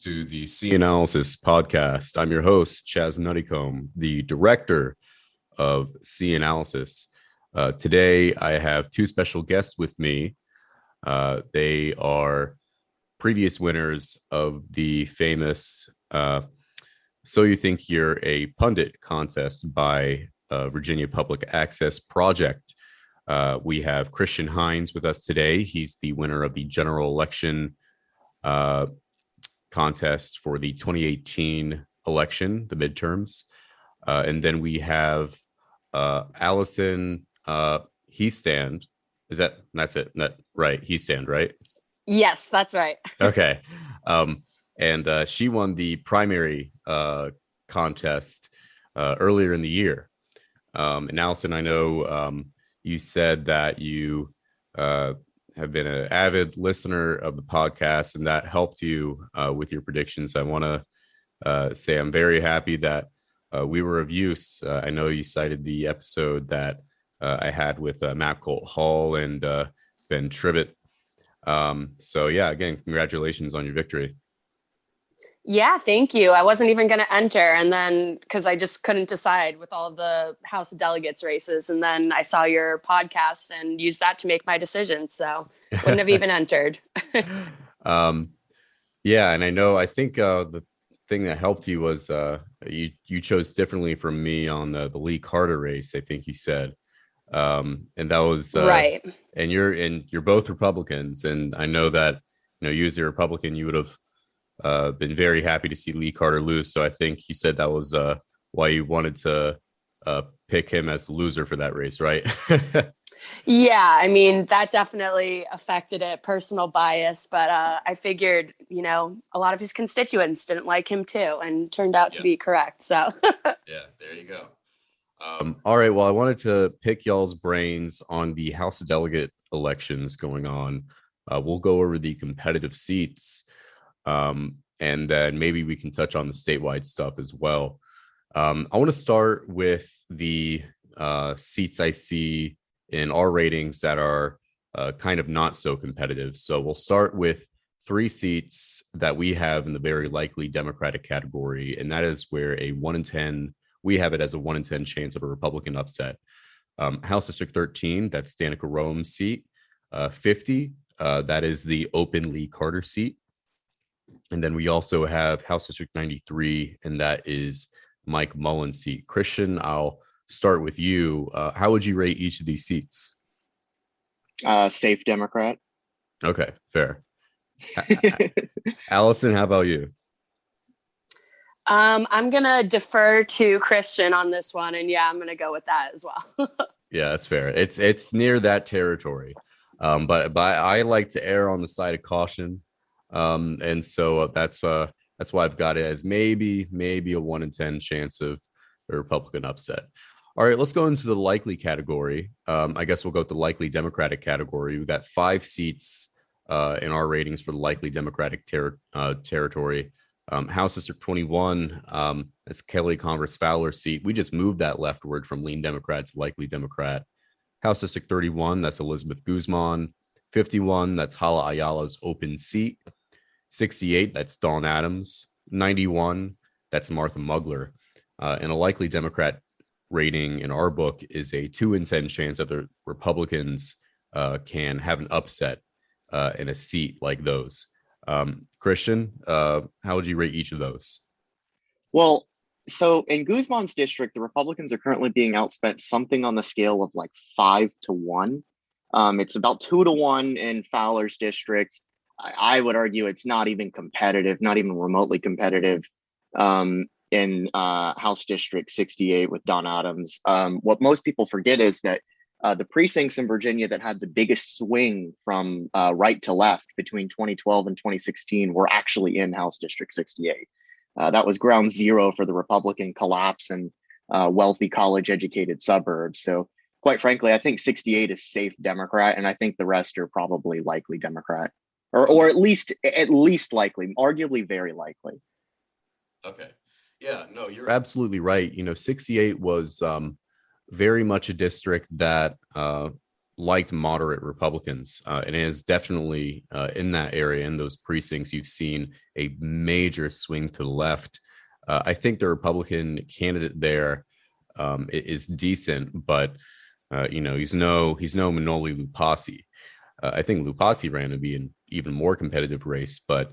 to the C Analysis podcast. I'm your host, Chaz Nuttycombe, the director of C Analysis. Today, I have two special guests with me. They are previous winners of the famous So You Think You're a Pundit contest by Virginia Public Access Project. We have Christian Heines with us today. He's the winner of the general election contest for the 2018 election, the midterms. And then we have Alison Heistand. That's it? Right. Heistand, right? Yes, that's right. Okay. And she won the primary contest earlier in the year. And Alison, I know you said that you have been an avid listener of the podcast, and that helped you with your predictions. I want to say I'm very happy that we were of use. I know you cited the episode that I had with Matt Colt Hall and Ben Tribbett. So yeah, again, congratulations on your victory. Yeah, thank you. I wasn't even going to enter, and then because I just couldn't decide with all the House of Delegates races, and then I saw your podcast and used that to make my decision. So wouldn't have even entered. Yeah, and I think the thing that helped you was you chose differently from me on the Lee Carter race. I think you said, and that was right. And you're both Republicans, and I know that you as a Republican, you would have been very happy to see Lee Carter lose. So I think he said that was why you wanted to pick him as the loser for that race, right? Yeah, I mean, that definitely affected it, personal bias. But I figured, a lot of his constituents didn't like him too, and turned out to be correct. So yeah, there you go. All right. Well, I wanted to pick y'all's brains on the House of Delegate elections going on. We'll go over the competitive seats. And then maybe we can touch on the statewide stuff as well. I want to start with the seats I see in our ratings that are kind of not so competitive. So we'll start with 3 seats that we have in the very likely Democratic category, and that is where a 1 in 10, we have it as a 1 in 10 chance of a Republican upset. House District 13, that's Danica Rome's seat. 50, that is the open Lee Carter seat. And then we also have House District 93, and that is Mike Mullen's seat. Christian, I'll start with you. How would you rate each of these seats? Safe Democrat. Okay, fair. Alison, how about you? I'm going to defer to Christian on this one. And yeah, I'm going to go with that as well. Yeah, that's fair. It's near that territory. But I like to err on the side of caution. And so that's why I've got it as maybe a 1 in 10 chance of a Republican upset. All right, let's go into the likely category. I guess we'll go with the likely Democratic category. We've got 5 seats in our ratings for the likely Democratic territory. House District 21, that's Kelly Converse Fowler's seat. We just moved that leftward from lean Democrat to likely Democrat. House District 31, that's Elizabeth Guzman. 51, that's Hala Ayala's open seat. 68, that's Dawn Adams. 91, that's Martha Mugler. And a likely Democrat rating in our book is a 2 in 10 chance that the Republicans can have an upset in a seat like those. Christian, how would you rate each of those? Well, so in Guzman's district, the Republicans are currently being outspent something on the scale of like 5-1. It's about 2-1 in Fowler's district. I would argue it's not even competitive, not even remotely competitive in House District 68 with Dawn Adams. What most people forget is that the precincts in Virginia that had the biggest swing from right to left between 2012 and 2016 were actually in House District 68. That was ground zero for the Republican collapse and wealthy college-educated suburbs. So quite frankly, I think 68 is safe Democrat, and I think the rest are probably likely Democrat, or at least likely, arguably very likely. Okay. Yeah, no, you're absolutely right. 68 was very much a district that liked moderate Republicans, and it is definitely in that area, in those precincts, you've seen a major swing to the left. I think the Republican candidate there is decent, but he's no Manoli Lupasi. I think Lupasi ran to be an even more competitive race, but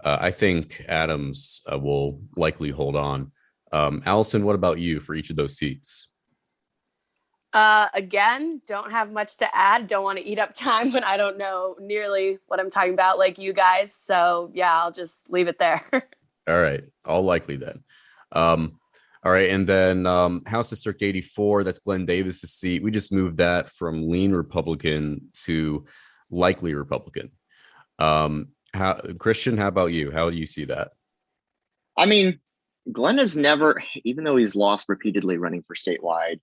I think Adams will likely hold on. Allison, what about you for each of those seats? Again, don't have much to add. Don't want to eat up time when I don't know nearly what I'm talking about like you guys. So yeah, I'll just leave it there. All right. All likely then. All right. And then House District 84, that's Glenn Davis's seat. We just moved that from lean Republican to likely Republican. Christian, how about you? How do you see that? I mean, Glenn has never, even though he's lost repeatedly running for statewide,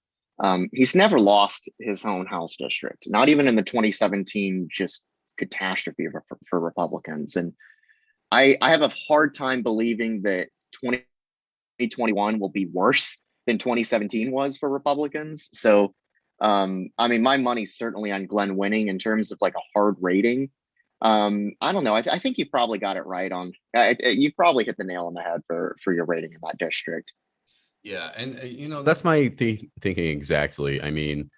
he's never lost his own House district, not even in the 2017 just catastrophe for Republicans. And I have a hard time believing that 2021 will be worse than 2017 was for Republicans. So, I mean, my money's certainly on Glenn winning in terms of like a hard rating. I don't know. I think you probably got it right on. You probably hit the nail on the head for your rating in that district. Yeah, and that's my thinking exactly. I mean,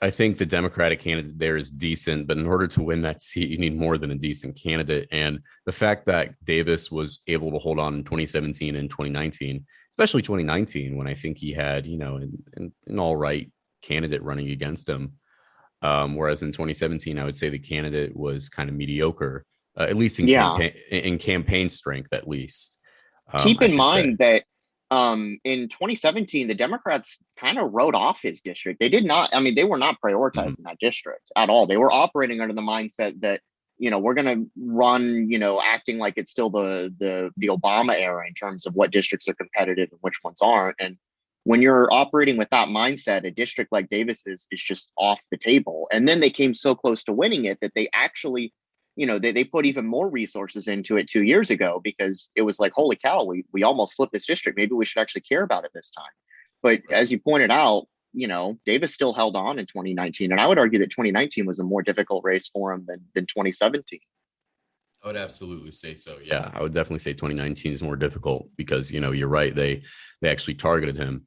I think the Democratic candidate there is decent, but in order to win that seat, you need more than a decent candidate. And the fact that Davis was able to hold on in 2017 and 2019, especially 2019, when I think he had, an all right candidate running against him. Whereas in 2017, I would say the candidate was kind of mediocre, at least in campaign strength, at least. Keep in mind that in 2017, the Democrats kind of wrote off his district. They did not. I mean, they were not prioritizing that district at all. They were operating under the mindset that, we're going to run, acting like it's still the Obama era in terms of what districts are competitive and which ones aren't. And when you're operating with that mindset, a district like Davis's is just off the table. And then they came so close to winning it that they actually, they put even more resources into it 2 years ago, because it was like, holy cow, we almost flipped this district. Maybe we should actually care about it this time. But as you pointed out, Davis still held on in 2019. And I would argue that 2019 was a more difficult race for him than 2017. I would absolutely say so. Yeah, I would definitely say 2019 is more difficult because, you're right. They actually targeted him.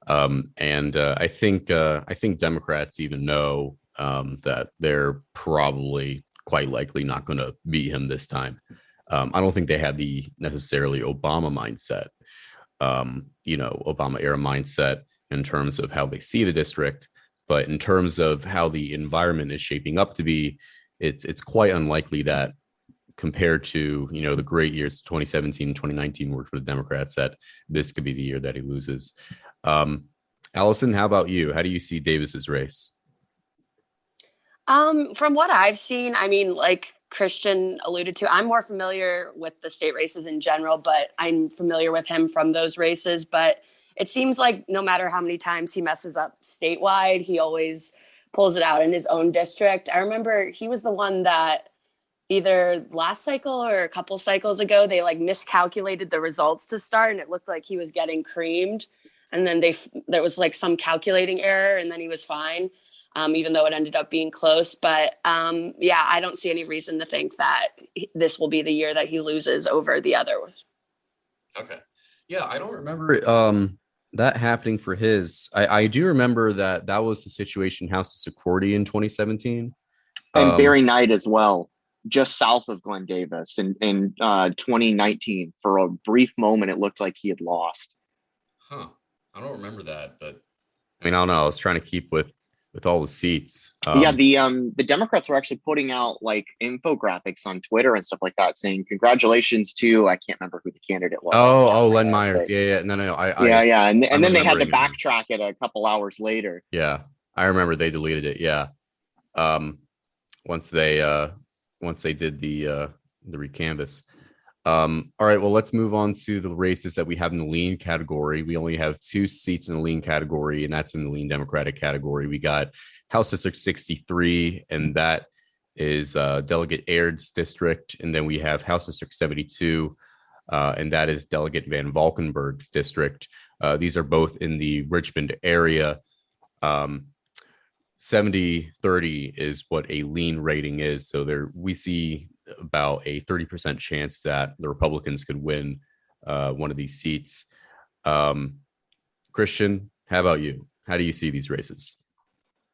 And I think Democrats even know that they're probably quite likely not going to beat him this time. I don't think they had the necessarily Obama mindset, Obama era mindset in terms of how they see the district, but in terms of how the environment is shaping up to be, it's quite unlikely that compared to, the great years 2017 and 2019 were for the Democrats, that this could be the year that he loses. Allison, how about you? How do you see Davis's race? From what I've seen, I mean, like Christian alluded to, I'm more familiar with the state races in general, but I'm familiar with him from those races. But it seems like no matter how many times he messes up statewide, he always pulls it out in his own district. I remember he was the one that either last cycle or a couple cycles ago, they like miscalculated the results to start, and it looked like he was getting creamed. And then there was like some calculating error, and then he was fine. Even though it ended up being close. But I don't see any reason to think that this will be the year that he loses over the other. Okay. Yeah, I don't remember that happening for his. I do remember that was the situation House of Security in 2017. And Barry Knight as well, just south of Glenn Davis in 2019. For a brief moment, it looked like he had lost. Huh. I don't remember that, but I mean, I don't know. I was trying to keep with all the seats. The Democrats were actually putting out like infographics on Twitter and stuff like that saying congratulations to, I can't remember who the candidate was. Len Myers. Yeah. No. And then they had to backtrack it a couple hours later. Yeah. I remember they deleted it. Yeah. Once they did the recanvass. All right, well, let's move on to the races that we have in the lean category. We only have 2 seats in the lean category, and that's in the lean Democratic category. We got House District 63, and that is Delegate Aird's district. And then we have House District 72, and that is Delegate Van Valkenburg's district. These are both in the Richmond area. 70-30 is what a lean rating is. So there we see about a 30% chance that the Republicans could win one of these seats. Christian, how about you? How do you see these races?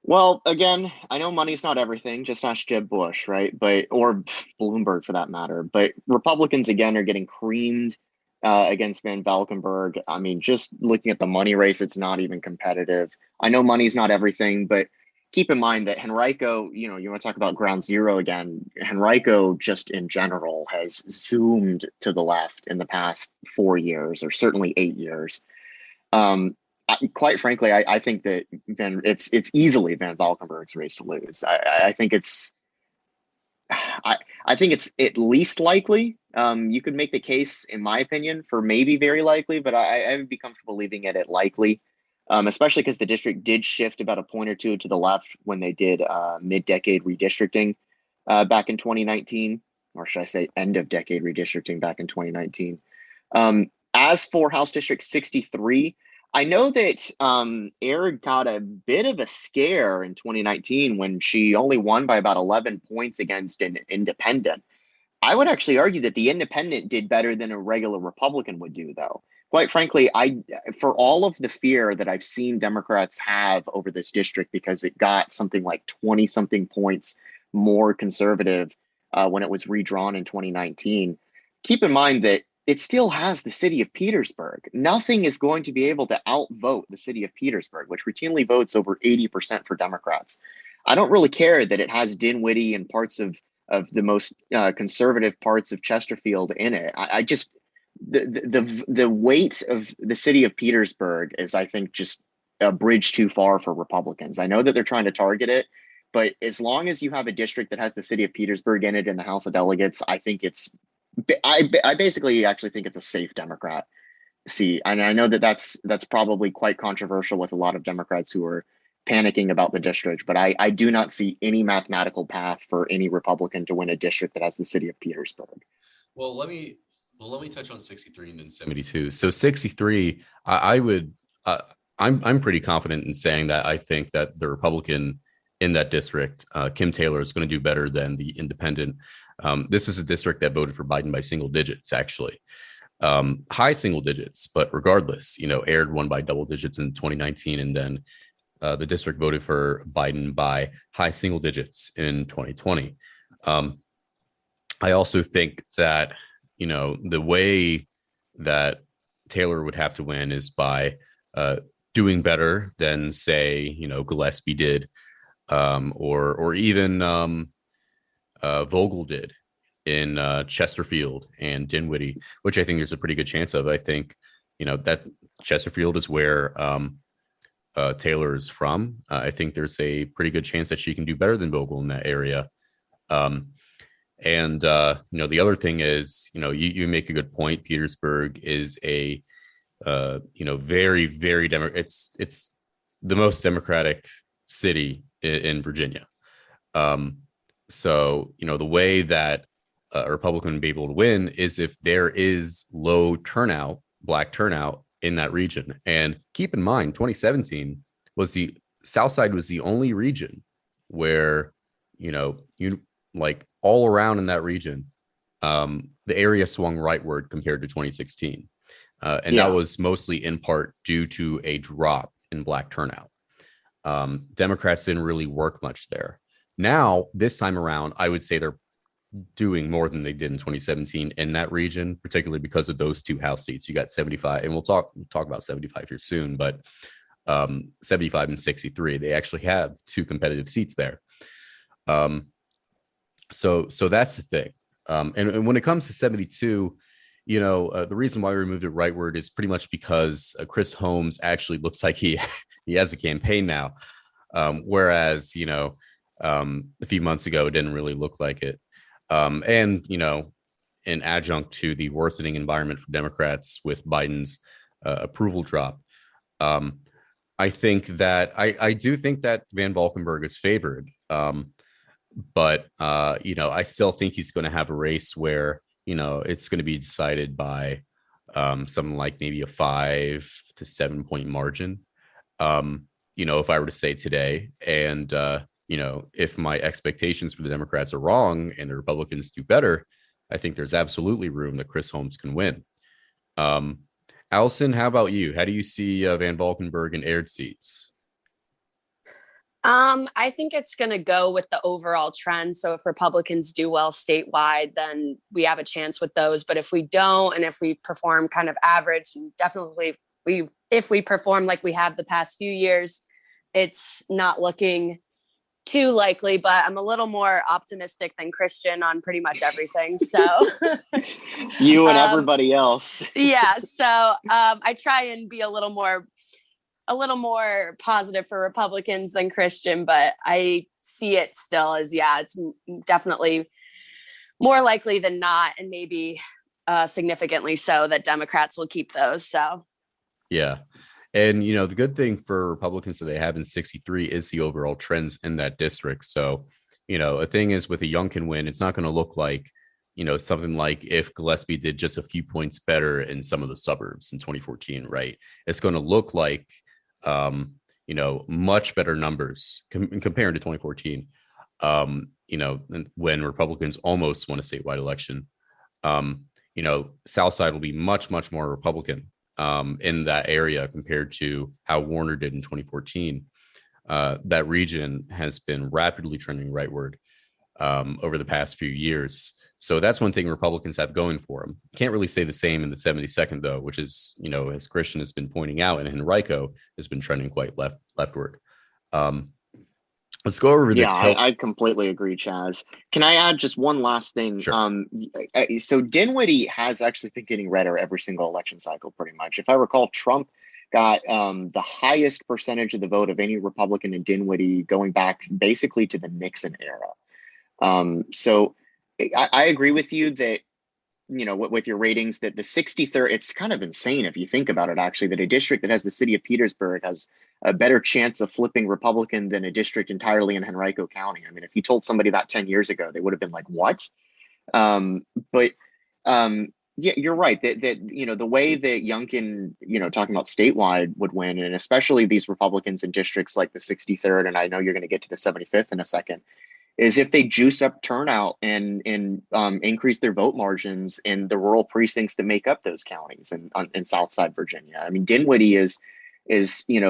Well, again, I know money's not everything. Just ask Jeb Bush, right? Or Bloomberg for that matter. But Republicans again are getting creamed against Van Valkenburg. I mean, just looking at the money race, it's not even competitive. I know money's not everything, but keep in mind that Henrico, you want to talk about ground zero again. Henrico, just in general, has zoomed to the left in the past 4 years, or certainly 8 years. Quite frankly, I think that it's easily Van Valkenburg's race to lose. I think it's at least likely. You could make the case, in my opinion, for maybe very likely, but I would be comfortable leaving it at likely, especially because the district did shift about a point or two to the left when they did mid-decade redistricting back in 2019, or should I say end of decade redistricting back in 2019. As for House District 63, I know that Erin got a bit of a scare in 2019 when she only won by about 11 points against an independent. I would actually argue that the independent did better than a regular Republican would do, though. Quite frankly, for all of the fear that I've seen Democrats have over this district because it got something like 20-something points more conservative when it was redrawn in 2019, keep in mind that it still has the city of Petersburg. Nothing is going to be able to outvote the city of Petersburg, which routinely votes over 80% for Democrats. I don't really care that it has Dinwiddie and parts of the most conservative parts of Chesterfield in it. I just the weight of the city of Petersburg is, I think, just a bridge too far for Republicans. I know that they're trying to target it, but as long as you have a district that has the city of Petersburg in it in the House of Delegates, I think I basically actually think it's a safe Democrat seat. And I know that that's probably quite controversial with a lot of Democrats who are panicking about the district, but I do not see any mathematical path for any Republican to win a district that has the city of Petersburg. Well, let me touch on 63 and then 72. So 63, I'm pretty confident in saying that I think that the Republican in that district, Kim Taylor, is going to do better than the independent. This is a district that voted for Biden by single digits, actually. High single digits, but regardless, Aird won by double digits in 2019, and then the district voted for Biden by high single digits in 2020. I also think that, the way that Taylor would have to win is by doing better than, say, Gillespie did, or even Vogel did in Chesterfield and Dinwiddie, which I think there's a pretty good chance of. I think, that Chesterfield is where Taylor is from. I think there's a pretty good chance that she can do better than Vogel in that area. The other thing is, you make a good point. Petersburg is a, very, very it's the most Democratic city in Virginia. So, the way that a Republican would be able to win is if there is low turnout, Black turnout in that region. And keep in mind, 2017 was the South Side was the only region where, like all around in that region, the area swung rightward compared to 2016. That was mostly in part due to a drop in Black turnout. Democrats didn't really work much there. Now, this time around, I would say they're doing more than they did in 2017 in that region, particularly because of those two House seats. You got 75, and we'll talk about 75 here soon, but 75 and 63, they actually have two competitive seats there. So that's the thing. And when it comes to 72, the reason why we removed it rightward is pretty much because Chris Holmes actually looks like he has a campaign now, whereas a few months ago it didn't really look like it. An adjunct to the worsening environment for Democrats with Biden's approval drop, I think that I do think that Van Valkenburg is favored. But I still think he's going to have a race where, it's going to be decided by something like maybe a 5 to 7 point margin. if I were to say today, and if my expectations for the Democrats are wrong and the Republicans do better, I think there's absolutely room that Chris Holmes can win. Alison, how about you? How do you see Van Valkenburg and aired seats? I think it's going to go with the overall trend. So if Republicans do well statewide, then we have a chance with those. But if we don't, and if we perform kind of average, and definitely if we perform like we have the past few years, it's not looking too likely. But I'm a little more optimistic than Christian on pretty much everything. So you and everybody else. Yeah. So I try and be a little more positive for Republicans than Christian, but I see it still as, it's definitely more likely than not, and maybe significantly so, that Democrats will keep those. So, yeah. And, the good thing for Republicans that they have in 63 is the overall trends in that district. So, a thing is, with a Youngkin win, it's not going to look like, something like if Gillespie did just a few points better in some of the suburbs in 2014, right? It's going to look like, much better numbers compared to 2014, when Republicans almost won a statewide election. Southside will be much, much more Republican in that area compared to how Warner did in 2014. That region has been rapidly trending rightward over the past few years. So that's one thing Republicans have going for them. Can't really say the same in the 72nd, though, which is, as Christian has been pointing out, and Henrico has been trending quite leftward. Let's go over the I completely agree, Chaz. Can I add just one last thing? Sure. So Dinwiddie has actually been getting redder every single election cycle, pretty much. If I recall, Trump got the highest percentage of the vote of any Republican in Dinwiddie going back basically to the Nixon era. So I agree with you that, with your ratings, that the 63rd, it's kind of insane if you think about it, actually, that a district that has the city of Petersburg has a better chance of flipping Republican than a district entirely in Henrico County. I mean, if you told somebody that 10 years ago, they would have been like, what? Yeah, you're right that the way that Youngkin, talking about statewide, would win, and especially these Republicans in districts like the 63rd, and I know you're going to get to the 75th in a second, is if they juice up turnout and increase their vote margins in the rural precincts that make up those counties in Southside Virginia. I mean, Dinwiddie is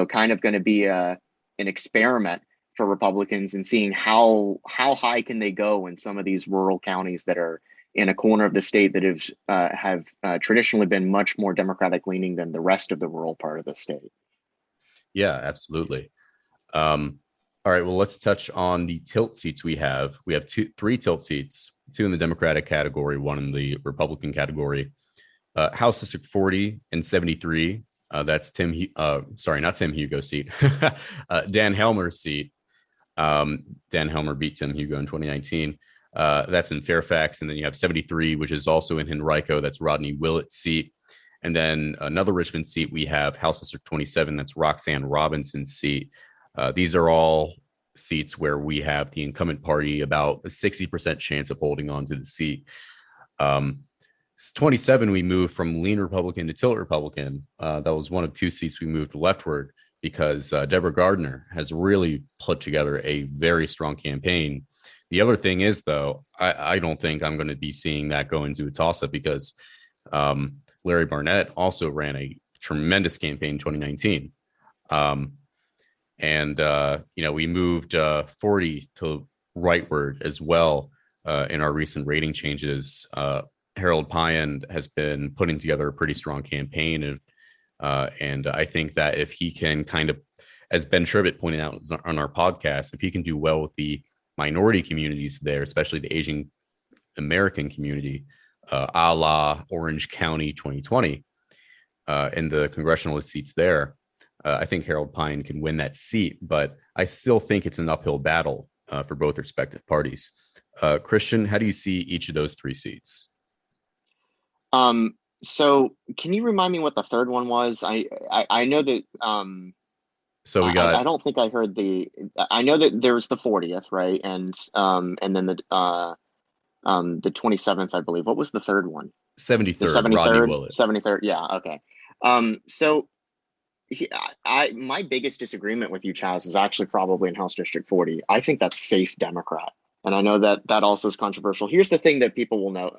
kind of going to be an experiment for Republicans in seeing how high can they go in some of these rural counties that are in a corner of the state that have traditionally been much more Democratic leaning than the rest of the rural part of the state. Yeah, absolutely. All right, well, let's touch on the tilt seats we have. We have three tilt seats, two in the Democratic category, one in the Republican category. House District 40 and 73, that's not Tim Hugo's seat, Dan Helmer's seat. Dan Helmer beat Tim Hugo in 2019. That's in Fairfax. And then you have 73, which is also in Henrico. That's Rodney Willett's seat. And then another Richmond seat, we have House District 27. That's Roxanne Robinson's seat. These are all seats where we have the incumbent party about a 60% chance of holding on to the seat. 27, we moved from lean Republican to tilt Republican. That was one of two seats we moved leftward because Deborah Gardner has really put together a very strong campaign. The other thing is, though, I don't think I'm going to be seeing that go into a toss-up because Larry Barnett also ran a tremendous campaign in 2019. We moved 40 to rightward as well in our recent rating changes. Harold Pyan has been putting together a pretty strong campaign. And I think that if he can kind of, as Ben Tribbett pointed out on our podcast, if he can do well with the minority communities there, especially the Asian American community, a la Orange County 2020, and the congressional seats there, I think Harold Pyan can win that seat, but I still think it's an uphill battle for both respective parties. Christian, how do you see each of those three seats? So can you remind me what the third one was? I know that. So we got. I don't think I heard I know that there was the 40th, right, and then the 27th, I believe. What was the third one? 73rd. The 73rd. Rodney Willett. 73rd. Yeah. Okay. So My biggest disagreement with you, Chaz, is actually probably in House District 40. I think that's safe Democrat. And I know that also is controversial. Here's the thing that people will know.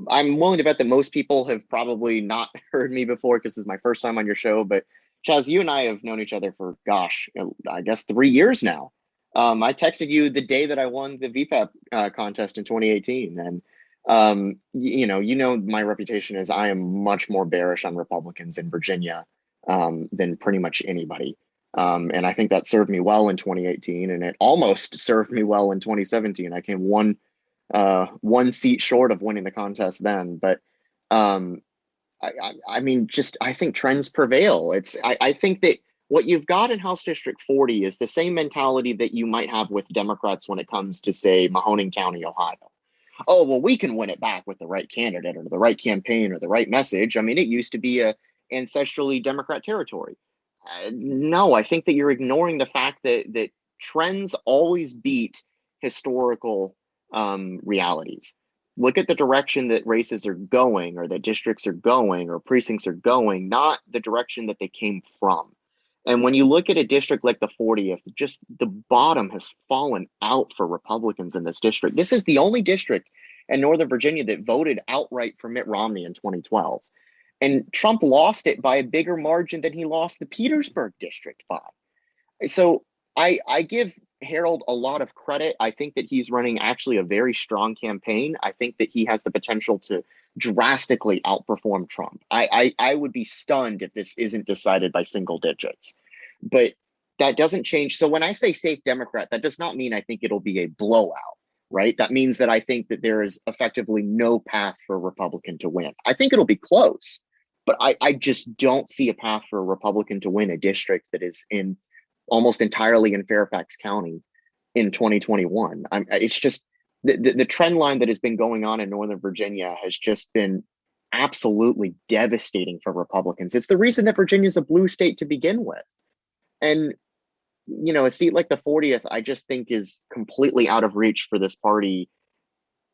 I'm willing to bet that most people have probably not heard me before because this is my first time on your show. But Chaz, you and I have known each other for, gosh, I guess 3 years now. I texted you the day that I won the VPAP contest in 2018. And, you know, my reputation is I am much more bearish on Republicans in Virginia than pretty much anybody. And I think that served me well in 2018, and it almost served me well in 2017. I came one seat short of winning the contest then, but I mean, just I think trends prevail. I think that what you've got in House District 40 is the same mentality that you might have with Democrats when it comes to, say, Mahoning County, Ohio. Oh, well, we can win it back with the right candidate or the right campaign or the right message. I mean, it used to be a ancestrally Democrat territory. No, I think that you're ignoring the fact that trends always beat historical realities. Look at the direction that races are going, or that districts are going, or precincts are going, not the direction that they came from. And when you look at a district like the 40th, just the bottom has fallen out for Republicans in this district. This is the only district in Northern Virginia that voted outright for Mitt Romney in 2012. And Trump lost it by a bigger margin than he lost the Petersburg district by. So I give Harold a lot of credit. I think that he's running actually a very strong campaign. I think that he has the potential to drastically outperform Trump. I would be stunned if this isn't decided by single digits. But that doesn't change. So when I say safe Democrat, that does not mean I think it'll be a blowout. Right. That means that I think that there is effectively no path for a Republican to win. I think it'll be close, but I just don't see a path for a Republican to win a district that is in almost entirely in Fairfax County in 2021. It's just the trend line that has been going on in Northern Virginia has just been absolutely devastating for Republicans. It's the reason that Virginia is a blue state to begin with. And you know, a seat like the 40th, I just think is completely out of reach for this party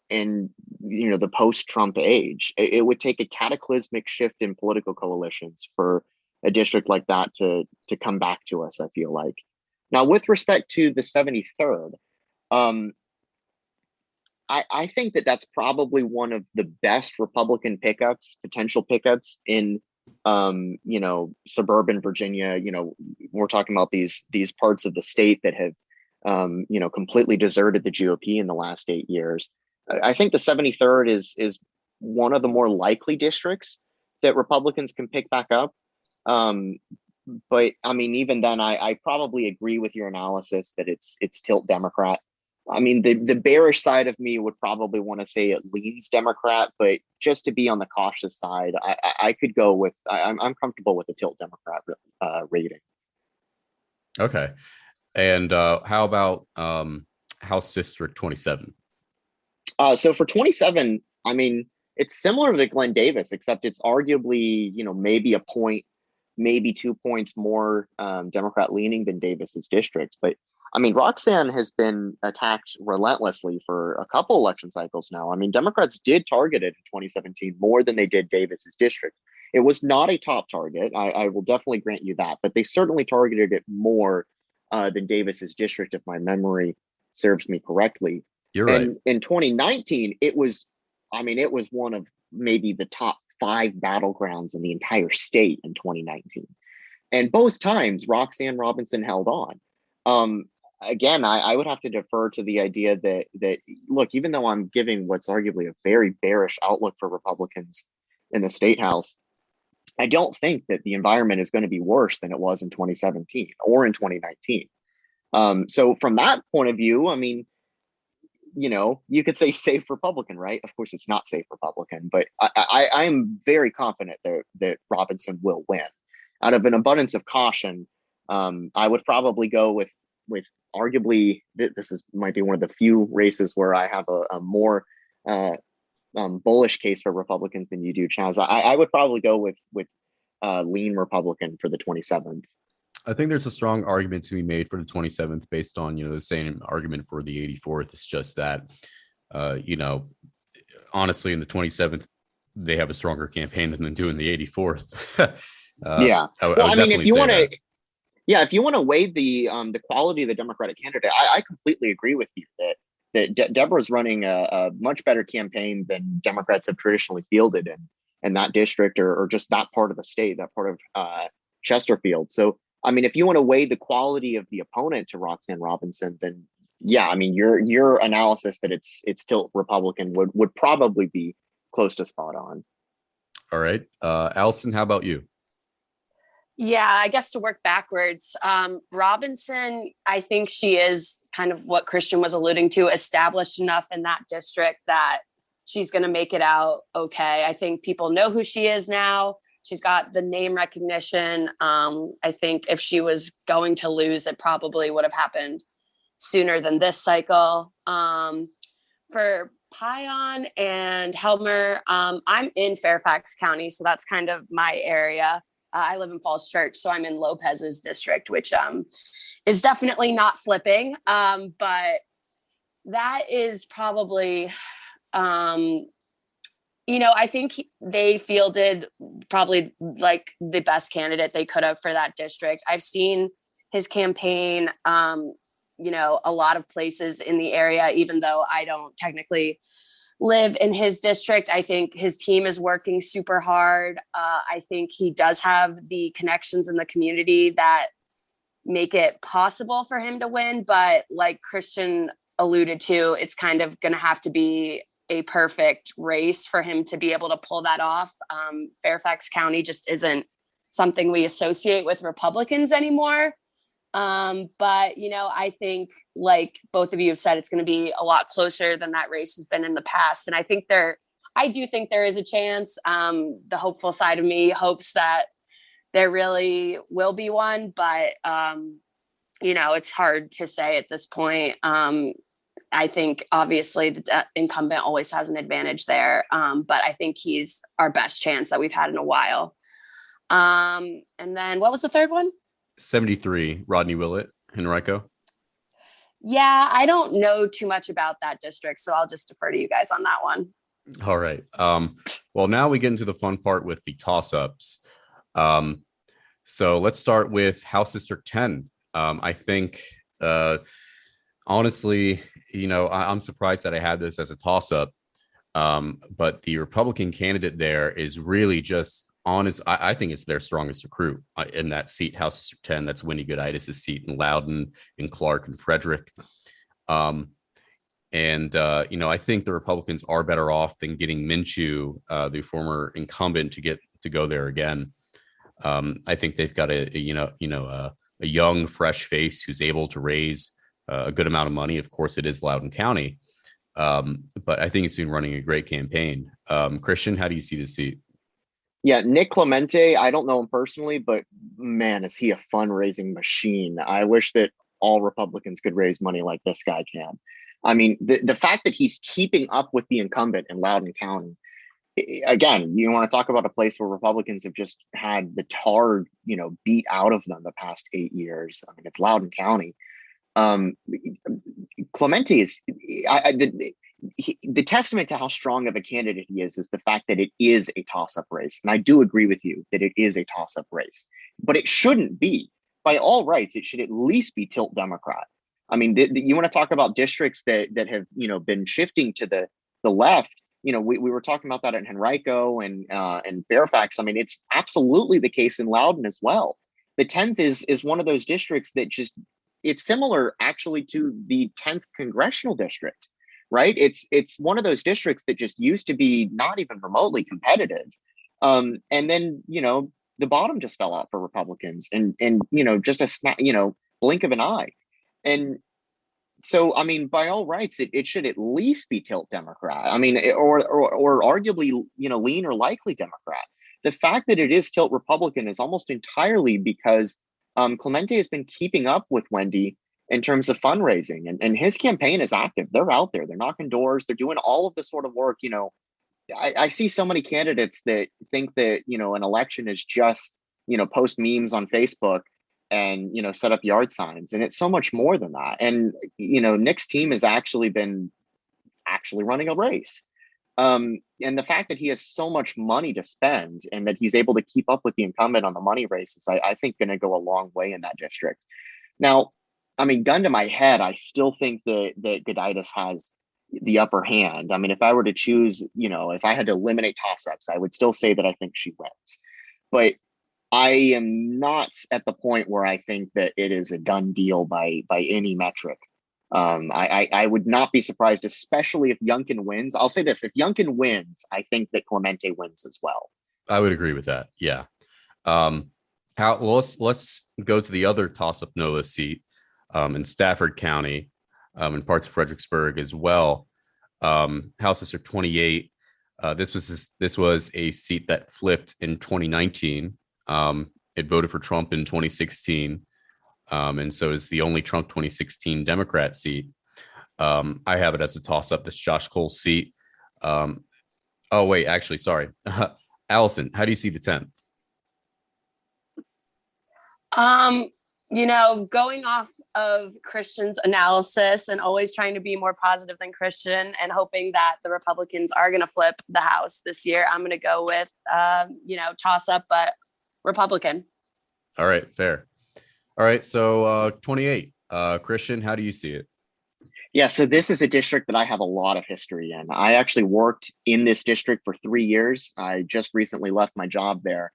in, you know, the post-Trump age. It would take a cataclysmic shift in political coalitions for a district like that to come back to us, I feel like. Now, with respect to the 73rd, I think that that's probably one of the best Republican potential pickups in you know, suburban Virginia. You know, we're talking about these parts of the state that have, you know, completely deserted the GOP in the last 8 years. I think the 73rd is one of the more likely districts that Republicans can pick back up. But I mean, even then, I probably agree with your analysis that it's tilt Democrat. I mean, the bearish side of me would probably want to say it leans Democrat, but just to be on the cautious side, I could go with, I'm comfortable with the tilt Democrat rating. Okay. And how about House District 27? So for 27, I mean, it's similar to Glenn Davis, except it's arguably, you know, maybe a point, maybe 2 points more Democrat leaning than Davis's district. But I mean, Roxanne has been attacked relentlessly for a couple election cycles now. I mean, Democrats did target it in 2017 more than they did Davis's district. It was not a top target. I will definitely grant you that, but they certainly targeted it more than Davis's district, if my memory serves me correctly. You're right. And in 2019, it was one of maybe the top 5 battlegrounds in the entire state in 2019. And both times, Roxanne Robinson held on. Again, I would have to defer to the idea that look, even though I'm giving what's arguably a very bearish outlook for Republicans in the state house, I don't think that the environment is going to be worse than it was in 2017 or in 2019. So from that point of view, I mean, you know, you could say safe Republican, right? Of course, it's not safe Republican, but I am very confident that Robinson will win. Out of an abundance of caution, I would probably go with arguably might be one of the few races where I have a more bullish case for Republicans than you do, Chaz. I would probably go with lean Republican for the 27th. I think there's a strong argument to be made for the 27th based on, you know, the same argument for the 84th. It's just that, you know, honestly, in the 27th, they have a stronger campaign than they do in the 84th. Yeah. I would I mean, if definitely you say want to, that. yeah, if you want to weigh the quality of the Democratic candidate, I completely agree with you that Deborah's running a much better campaign than Democrats have traditionally fielded in that district or just that part of the state, that part of Chesterfield. So, I mean, if you want to weigh the quality of the opponent to Roxanne Robinson, then yeah, I mean, your analysis that it's tilt Republican would probably be close to spot on. All right. Allison, how about you? Yeah, I guess to work backwards, Robinson, I think she is kind of what Christian was alluding to, established enough in that district that she's going to make it out okay. I think people know who she is now. She's got the name recognition. I think if she was going to lose, it probably would have happened sooner than this cycle. For Pion and Helmer, I'm in Fairfax County, so that's kind of my area. I live in Falls Church, so I'm in Lopez's district, which is definitely not flipping. But that is probably, I think they fielded probably like the best candidate they could have for that district. I've seen his campaign, a lot of places in the area, even though I don't technically live in his district. I think his team is working super hard. I think he does have the connections in the community that make it possible for him to win. But like Christian alluded to, it's kind of going to have to be a perfect race for him to be able to pull that off. Fairfax County just isn't something we associate with Republicans anymore. But I think like both of you have said, it's going to be a lot closer than that race has been in the past. And I do think there is a chance. The hopeful side of me hopes that there really will be one, but it's hard to say at this point. I think obviously the incumbent always has an advantage there. But I think he's our best chance that we've had in a while. And then what was the third one? 73, Rodney Willett, Henrico. Yeah, I don't know too much about that district, so I'll just defer to you guys on that one. All right. Well, now we get into the fun part with the toss-ups. So let's start with House District 10. I think, honestly, I'm surprised that I had this as a toss-up. But the Republican candidate there is really just honest. I think it's their strongest recruit in that seat, House District 10. That's Winnie Goodidis' seat in Loudoun, in Clark and Frederick. I think the Republicans are better off than getting Minshew, the former incumbent, to go there again. I think they've got a young, fresh face who's able to raise a good amount of money. Of course, it is Loudoun County, but I think he's been running a great campaign. Christian, how do you see the seat? Yeah, Nick Clemente, I don't know him personally, but man, is he a fundraising machine. I wish that all Republicans could raise money like this guy can. I mean, the fact that he's keeping up with the incumbent in Loudoun County, again, you want to talk about a place where Republicans have just had the tar, beat out of them the past 8 years. I mean, it's Loudoun County. Clemente is the testament to how strong of a candidate he is the fact that it is a toss-up race. And I do agree with you that it is a toss-up race, but it shouldn't be. By all rights, it should at least be tilt Democrat. I mean, you want to talk about districts that have, been shifting to the left. We were talking about that in Henrico and Fairfax. I mean, it's absolutely the case in Loudoun as well. The 10th is one of those districts that it's similar actually to the 10th congressional district, right? It's one of those districts that just used to be not even remotely competitive. And then, the bottom just fell out for Republicans and just a snap, blink of an eye. And so, I mean, by all rights, it should at least be tilt Democrat. I mean, or arguably, lean or likely Democrat. The fact that it is tilt Republican is almost entirely because Clemente has been keeping up with Wendy in terms of fundraising, and his campaign is active. They're out there, they're knocking doors, they're doing all of this sort of work. I see so many candidates that think that, an election is just, post memes on Facebook and, set up yard signs. And it's so much more than that. And, Nick's team has actually been running a race. And the fact that he has so much money to spend and that he's able to keep up with the incumbent on the money races, I think going to go a long way in that district. Now, I mean, gun to my head, I still think that Goditis has the upper hand. I mean, if I were to choose, if I had to eliminate toss-ups, I would still say that I think she wins. But I am not at the point where I think that it is a done deal by any metric. I would not be surprised, especially if Youngkin wins. I'll say this: if Youngkin wins, I think that Clemente wins as well. I would agree with that. Yeah. Let's go to the other toss-up NOLA seat in Stafford County, and parts of Fredericksburg as well. House District 28. This was a seat that flipped in 2019. It voted for Trump in 2016. And so it's the only Trump 2016 Democrat seat. I have it as a toss-up. This Josh Cole's seat. Oh, wait, actually, sorry. Allison, how do you see the 10th? Going off of Christian's analysis and always trying to be more positive than Christian and hoping that the Republicans are going to flip the House this year, I'm going to go with, toss-up, but Republican. All right, fair. All right, so 28. Christian, how do you see it? Yeah, so this is a district that I have a lot of history in. I actually worked in this district for 3 years. I just recently left my job there.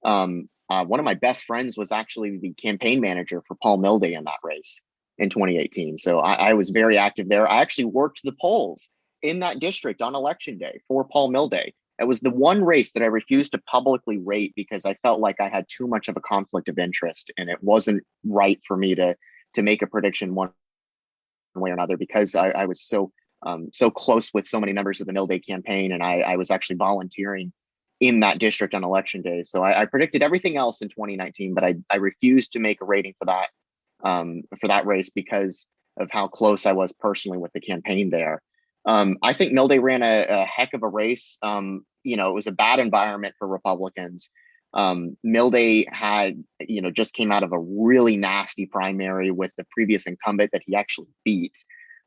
One of my best friends was actually the campaign manager for Paul Milday in that race in 2018. So I was very active there. I actually worked the polls in that district on election day for Paul Milday. It was the one race that I refused to publicly rate because I felt like I had too much of a conflict of interest, and it wasn't right for me to make a prediction one way or another because I was so close with so many members of the Milday campaign, and I was actually volunteering in that district on election day. So I predicted everything else in 2019, but I refused to make a rating for that race because of how close I was personally with the campaign there. I think Milday ran a heck of a race. It was a bad environment for Republicans. Milday had, just came out of a really nasty primary with the previous incumbent that he actually beat.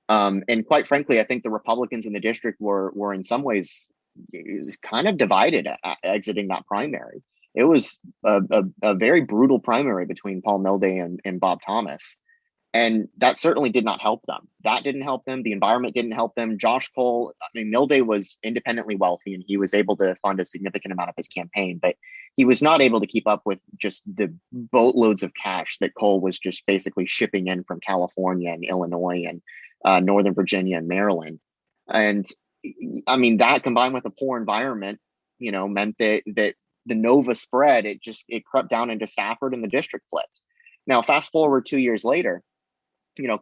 And quite frankly, I think the Republicans in the district were in some ways kind of divided exiting that primary. It was a very brutal primary between Paul Milday and Bob Thomas. And that certainly did not help them. That didn't help them. The environment didn't help them. Josh Cole, Milday was independently wealthy and he was able to fund a significant amount of his campaign, but he was not able to keep up with just the boatloads of cash that Cole was just basically shipping in from California and Illinois and Northern Virginia and Maryland. And that combined with a poor environment, meant that the Nova spread, it crept down into Stafford and the district flipped. Now, fast forward 2 years later,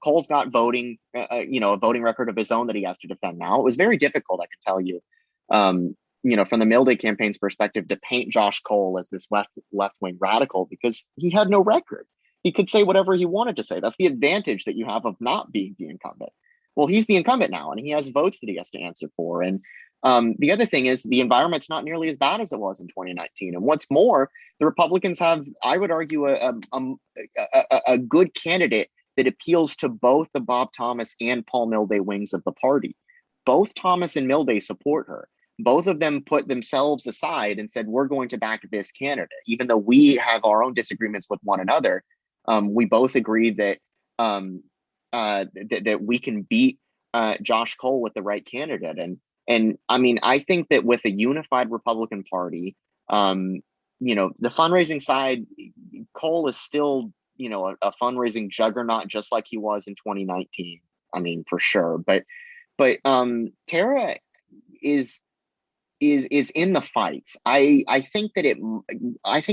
Cole's got voting, a voting record of his own that he has to defend now. It was very difficult, I can tell you, from the Milday campaign's perspective, to paint Josh Cole as this left-wing radical because he had no record. He could say whatever he wanted to say. That's the advantage that you have of not being the incumbent. Well, he's the incumbent now, and he has votes that he has to answer for. And the other thing is the environment's not nearly as bad as it was in 2019. And what's more, the Republicans have, I would argue, a good candidate that appeals to both the Bob Thomas and Paul Milday wings of the party. Both Thomas and Milday support her. Both of them put themselves aside and said, we're going to back this candidate. Even though we have our own disagreements with one another, we both agree that that we can beat Josh Cole with the right candidate. And I think that with a unified Republican Party, the fundraising side, Cole is still, a fundraising juggernaut, just like he was in 2019. For sure. But Tara is in the fights. I think that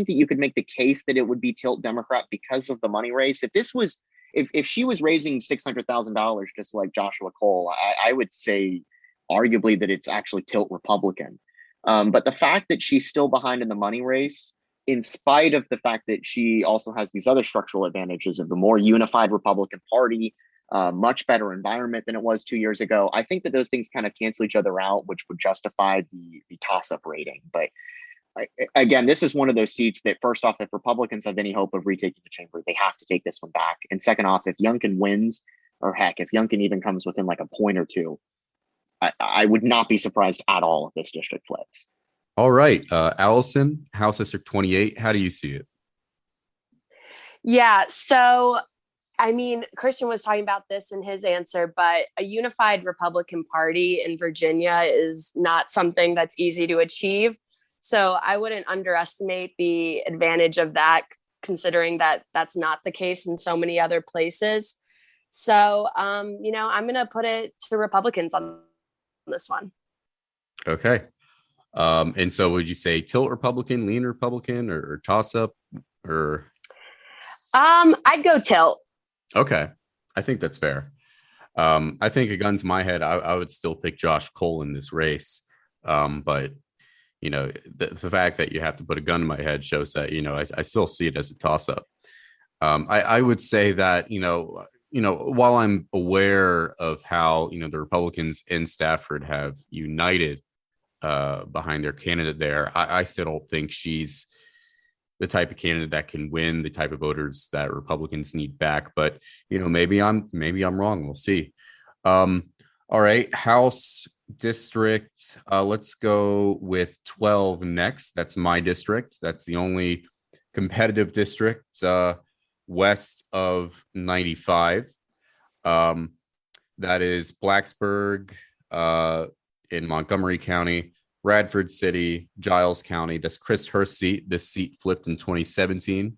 you could make the case that it would be tilt Democrat because of the money race. If she was raising $600,000 just like Joshua Cole, I would say arguably that it's actually tilt Republican. But the fact that she's still behind in the money race, in spite of the fact that she also has these other structural advantages of the more unified Republican Party, much better environment than it was 2 years ago, I think that those things kind of cancel each other out, which would justify the toss-up rating. But again, this is one of those seats that, first off, if Republicans have any hope of retaking the chamber, they have to take this one back. And second off, if Youngkin wins, or heck, if Youngkin even comes within like a point or two, I would not be surprised at all if this district flips. All right. Allison, House District 28, how do you see it? Yeah. So, I mean, Christian was talking about this in his answer, but a unified Republican Party in Virginia is not something that's easy to achieve. So I wouldn't underestimate the advantage of that, considering that that's not the case in so many other places. So, I'm going to put it to Republicans on this one. Okay. And so would you say tilt Republican, lean Republican, or toss up, or? I'd go tilt. Okay. I think that's fair. I think a gun to my head, I would still pick Josh Cole in this race. But the fact that you have to put a gun to my head shows that, I still see it as a toss up. I would say that, while I'm aware of how, the Republicans in Stafford have united behind their candidate there, I still don't think she's the type of candidate that can win the type of voters that Republicans need back. But, maybe I'm wrong. We'll see. All right. House district. Let's go with 12 next. That's my district. That's the only competitive district west of 95. That is Blacksburg in Montgomery County, Radford City, Giles County. That's Chris Hurst's seat. This seat flipped in 2017.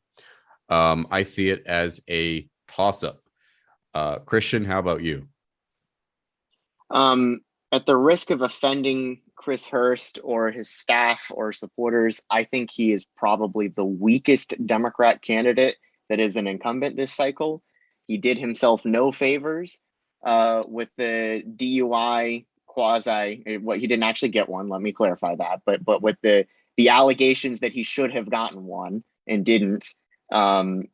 I see it as a toss-up. Christian, how about you? At the risk of offending Chris Hurst or his staff or supporters, I think he is probably the weakest Democrat candidate that is an incumbent this cycle. He did himself no favors with the DUI he didn't actually get one. Let me clarify that. But with the allegations that he should have gotten one and didn't, that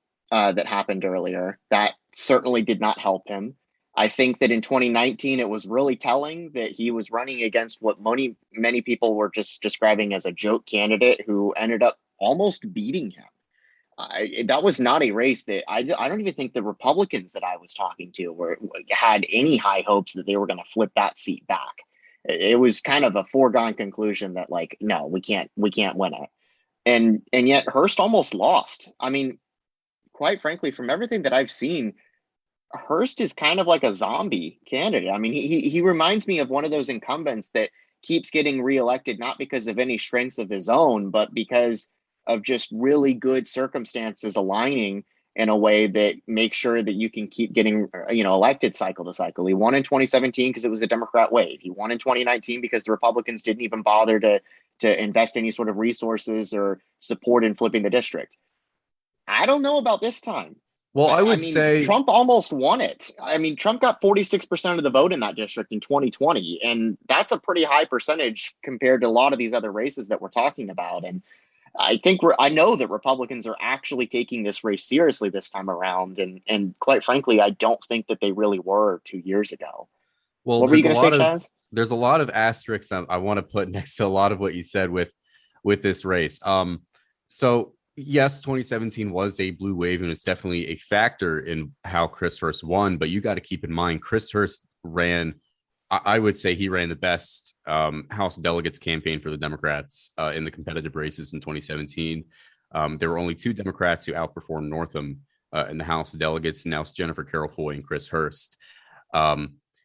happened earlier, that certainly did not help him. I think that in 2019, it was really telling that he was running against what many people were just describing as a joke candidate who ended up almost beating him. That was not a race that I don't even think the Republicans that I was talking to had any high hopes that they were going to flip that seat back. It was kind of a foregone conclusion that, like, no, we can't win it. And yet Hurst almost lost. I mean, quite frankly, from everything that I've seen, Hurst is kind of like a zombie candidate. I mean, he reminds me of one of those incumbents that keeps getting reelected, not because of any strengths of his own, but because of just really good circumstances aligning in a way that makes sure that you can keep getting, elected cycle to cycle. He won in 2017 because it was a Democrat wave. He won in 2019 because the Republicans didn't even bother to invest any sort of resources or support in flipping the district. I don't know about this time. Well, I would say Trump almost won it. I mean, Trump got 46% of the vote in that district in 2020, and that's a pretty high percentage compared to a lot of these other races that we're talking about. And I know that Republicans are actually taking this race seriously this time around, and quite frankly, I don't think that they really were 2 years ago. Well, what were you going to say, Chaz? There's a lot of asterisks I want to put next to a lot of what you said with this race. So yes, 2017 was a blue wave, and it's definitely a factor in how Chris Hurst won. But you got to keep in mind, Chris Hurst I would say he ran the best House of Delegates campaign for the Democrats in the competitive races in 2017. There were only two Democrats who outperformed Northam in the House of Delegates, and now it's Jennifer Carroll Foy and Chris Hurst.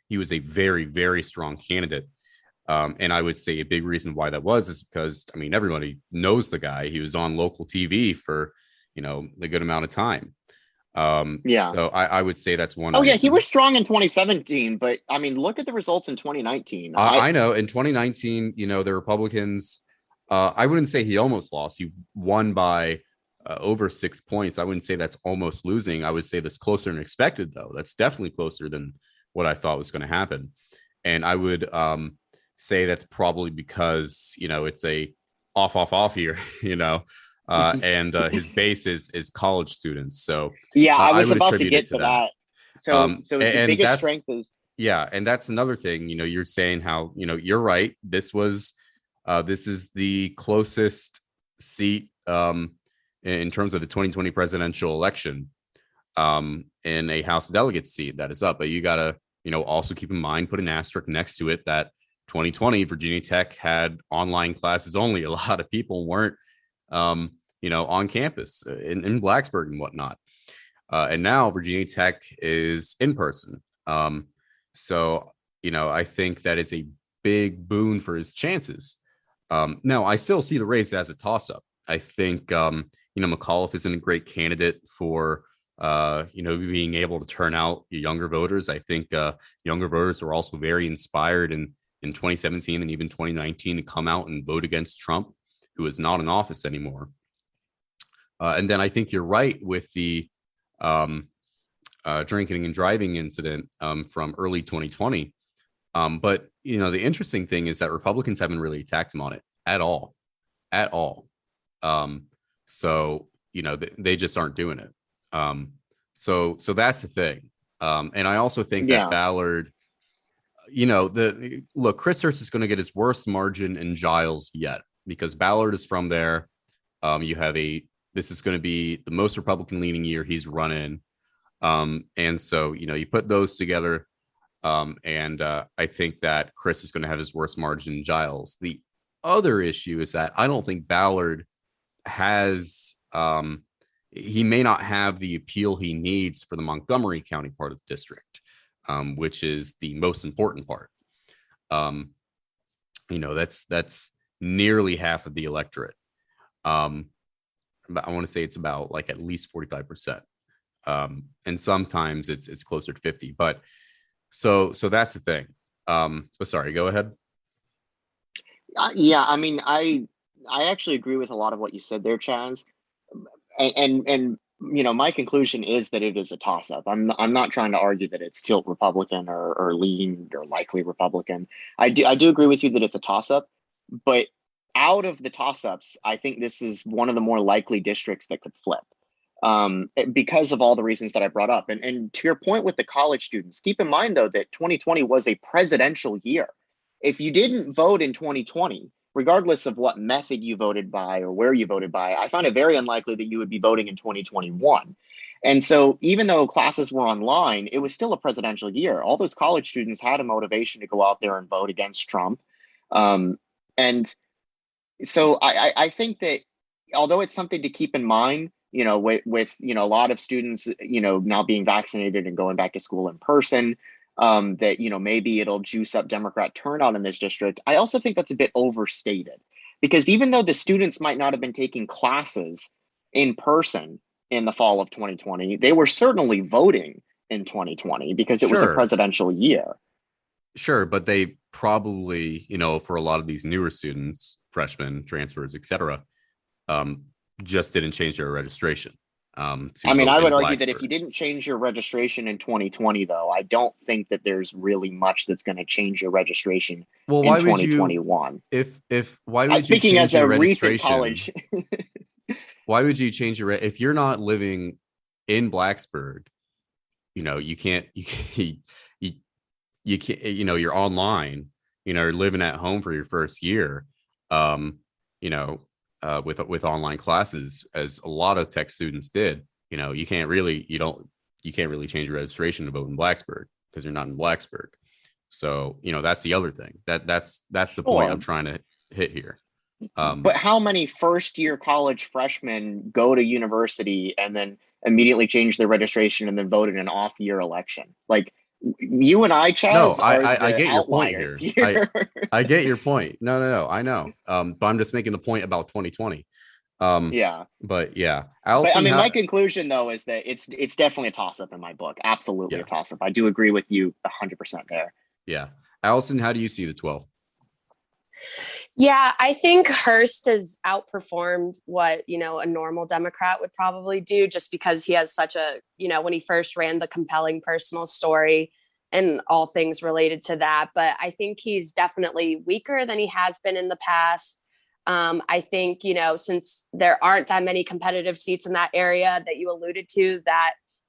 He was a very, very strong candidate. And I would say a big reason why that is because, I mean, everybody knows the guy. He was on local TV for, a good amount of time. So I would say that's one. Oh, yeah, he was strong in 2017, but I mean, look at the results in 2019. I know in 2019, the Republicans, I wouldn't say he almost lost. He won by over 6 points. I wouldn't say that's almost losing. I would say that's closer than expected, though. That's definitely closer than what I thought was going to happen. And I would say that's probably because, it's a off year, and his base is college students. So yeah, I was about to get to that. So the biggest strength is and that's another thing. You're saying how you're right. This is the closest seat in terms of the 2020 presidential election in a House of Delegates seat that is up. But you gotta also keep in mind, put an asterisk next to it that 2020, Virginia Tech had online classes only. A lot of people weren't, on campus in Blacksburg and whatnot. And now Virginia Tech is in person. So, I think that is a big boon for his chances. Now, I still see the race as a toss-up. I think, McAuliffe isn't a great candidate for, being able to turn out younger voters. I think younger voters were also very inspired in 2017 and even 2019 to come out and vote against Trump, who is not in office anymore. And then I think you're right with the drinking and driving incident from early 2020. But, the interesting thing is that Republicans haven't really attacked him on it at all. So, they just aren't doing it. So that's the thing. And I also think that Ballard, Chris Hurst is going to get his worst margin in Giles yet, because Ballard is from there. This is going to be the most Republican leaning year he's run in. And so, you put those together. And I think that Chris is going to have his worst margin in Giles. The other issue is that I don't think Ballard has, he may not have the appeal he needs for the Montgomery County part of the district, which is the most important part. That's nearly half of the electorate. But I want to say it's about like at least 45%. And sometimes it's closer to 50, but so that's the thing. Sorry, go ahead. Yeah, I mean, I actually agree with a lot of what you said there, Chaz. And my conclusion is that it is a toss-up. I'm not trying to argue that it's tilt Republican or lean or likely Republican. I do agree with you that it's a toss-up, but out of the toss-ups, I think this is one of the more likely districts that could flip. Because of all the reasons that I brought up. And to your point with the college students, keep in mind, though, that 2020 was a presidential year. If you didn't vote in 2020, regardless of what method you voted by or where you voted by, I find it very unlikely that you would be voting in 2021. And so even though classes were online, it was still a presidential year. All those college students had a motivation to go out there and vote against Trump. And so I think that although it's something to keep in mind, with a lot of students, now being vaccinated and going back to school in person, that, maybe it'll juice up Democrat turnout in this district. I also think that's a bit overstated, because even though the students might not have been taking classes in person in the fall of 2020, they were certainly voting in 2020 because it was a presidential year. Sure, but they probably, for a lot of these newer students, freshmen, transfers, etc., just didn't change their registration. I would argue that if you didn't change your registration in 2020, though, I don't think that there's really much that's going to change your registration in 2021. Why would speaking you as a recent college, why would you change your if you're not living in Blacksburg? You can't. You're online. You're living at home for your first year. With online classes, as a lot of tech students did, you can't really change your registration to vote in Blacksburg because you're not in Blacksburg. So, that's the other thing that's the point I'm trying to hit here. But how many first-year college freshmen go to university and then immediately change their registration and then vote in an off-year election? Like you and I, Chaz, no, I get your point here. I get your point. No, I know. But I'm just making the point about 2020. But yeah, my conclusion though is that it's definitely a toss-up in my book. Absolutely a toss-up. I do agree with you 100% there. Yeah, Allison, how do you see the 12th? Yeah, I think Hearst has outperformed what, a normal Democrat would probably do, just because he has such a, when he first ran the compelling personal story and all things related to that. But I think he's definitely weaker than he has been in the past. I think, since there aren't that many competitive seats in that area that you alluded to,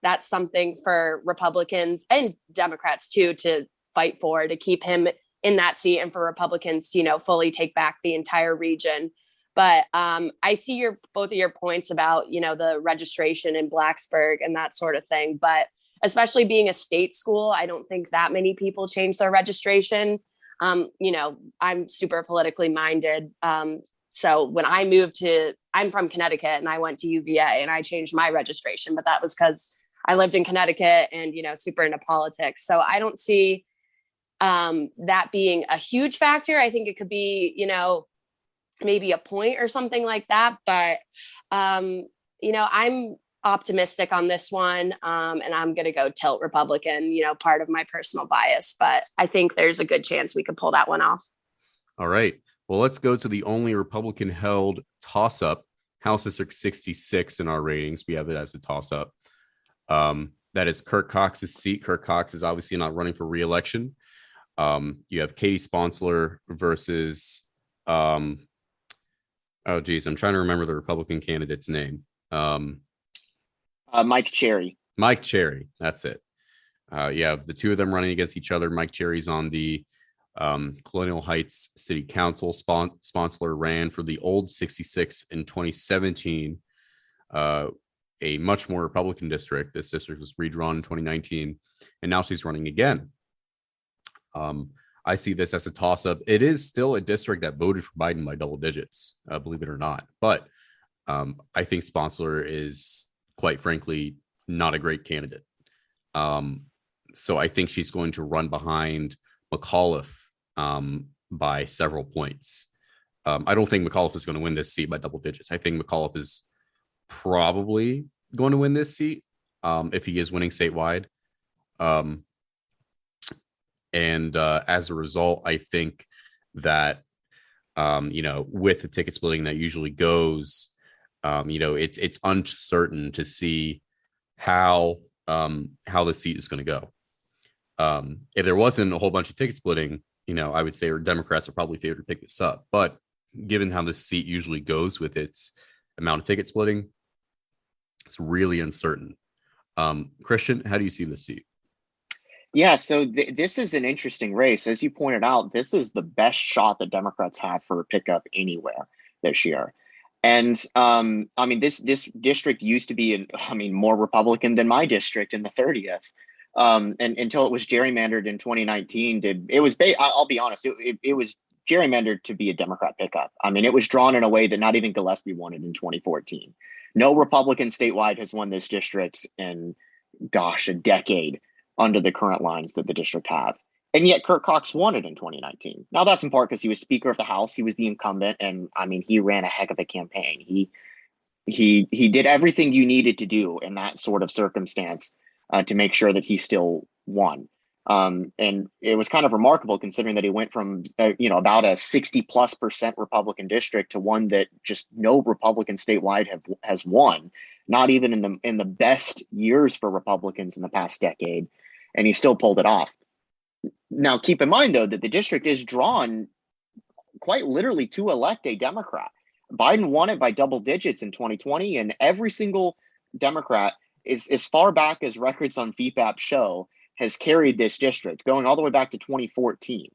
that's something for Republicans and Democrats too, to fight for, to keep him in that seat, and for Republicans to, fully take back the entire region. But I see both of your points about, the registration in Blacksburg and that sort of thing. But especially being a state school, I don't think that many people change their registration. I'm super politically minded. So when I'm from Connecticut and I went to UVA and I changed my registration, but that was because I lived in Connecticut and, super into politics. So I don't see that being a huge factor. I think it could be, maybe a point or something like that. But, I'm optimistic on this one. And I'm going to go tilt Republican, part of my personal bias, but I think there's a good chance we could pull that one off. All right. Well, let's go to the only Republican held toss up, House District 66 in our ratings. We have it as a toss up. That is Kirk Cox's seat. Kirk Cox is obviously not running for re-election. You have Katie Sponsler versus, I'm trying to remember the Republican candidate's name. Mike Cherry. Mike Cherry, that's it. You have the two of them running against each other. Mike Cherry's on the Colonial Heights City Council. Sponsler ran for the old 66 in 2017, a much more Republican district. This district was redrawn in 2019, and now she's running again. I see this as a toss-up. It is still a district that voted for Biden by double digits, believe it or not. But I think Sponsler is, quite frankly, not a great candidate. So I think she's going to run behind McAuliffe by several points. I don't think McAuliffe is going to win this seat by double digits. I think McAuliffe is probably going to win this seat if he is winning statewide. And as a result, I think that, with the ticket splitting that usually goes, it's uncertain to see how the seat is going to go. If there wasn't a whole bunch of ticket splitting, I would say Democrats are probably favored to pick this up. But given how this seat usually goes with its amount of ticket splitting, it's really uncertain. Christian, how do you see this seat? Yeah, so this is an interesting race. As you pointed out, this is the best shot that Democrats have for a pickup anywhere this year. And this district used to be, more Republican than my district in the 30th. And until it was gerrymandered in 2019, I'll be honest, it was gerrymandered to be a Democrat pickup. It was drawn in a way that not even Gillespie wanted in 2014. No Republican statewide has won this district in, a decade under the current lines that the district have. And yet Kirk Cox won it in 2019. Now that's in part because he was Speaker of the House. He was the incumbent. And he ran a heck of a campaign. He did everything you needed to do in that sort of circumstance to make sure that he still won. And it was kind of remarkable considering that he went from, about a 60+% Republican district to one that just no Republican statewide has won, not even in the best years for Republicans in the past decade. And he still pulled it off. Now, keep in mind, though, that the district is drawn quite literally to elect a Democrat. Biden won it by double digits in 2020, and every single Democrat is as far back as records on VPAP show has carried this district, going all the way back to 2014.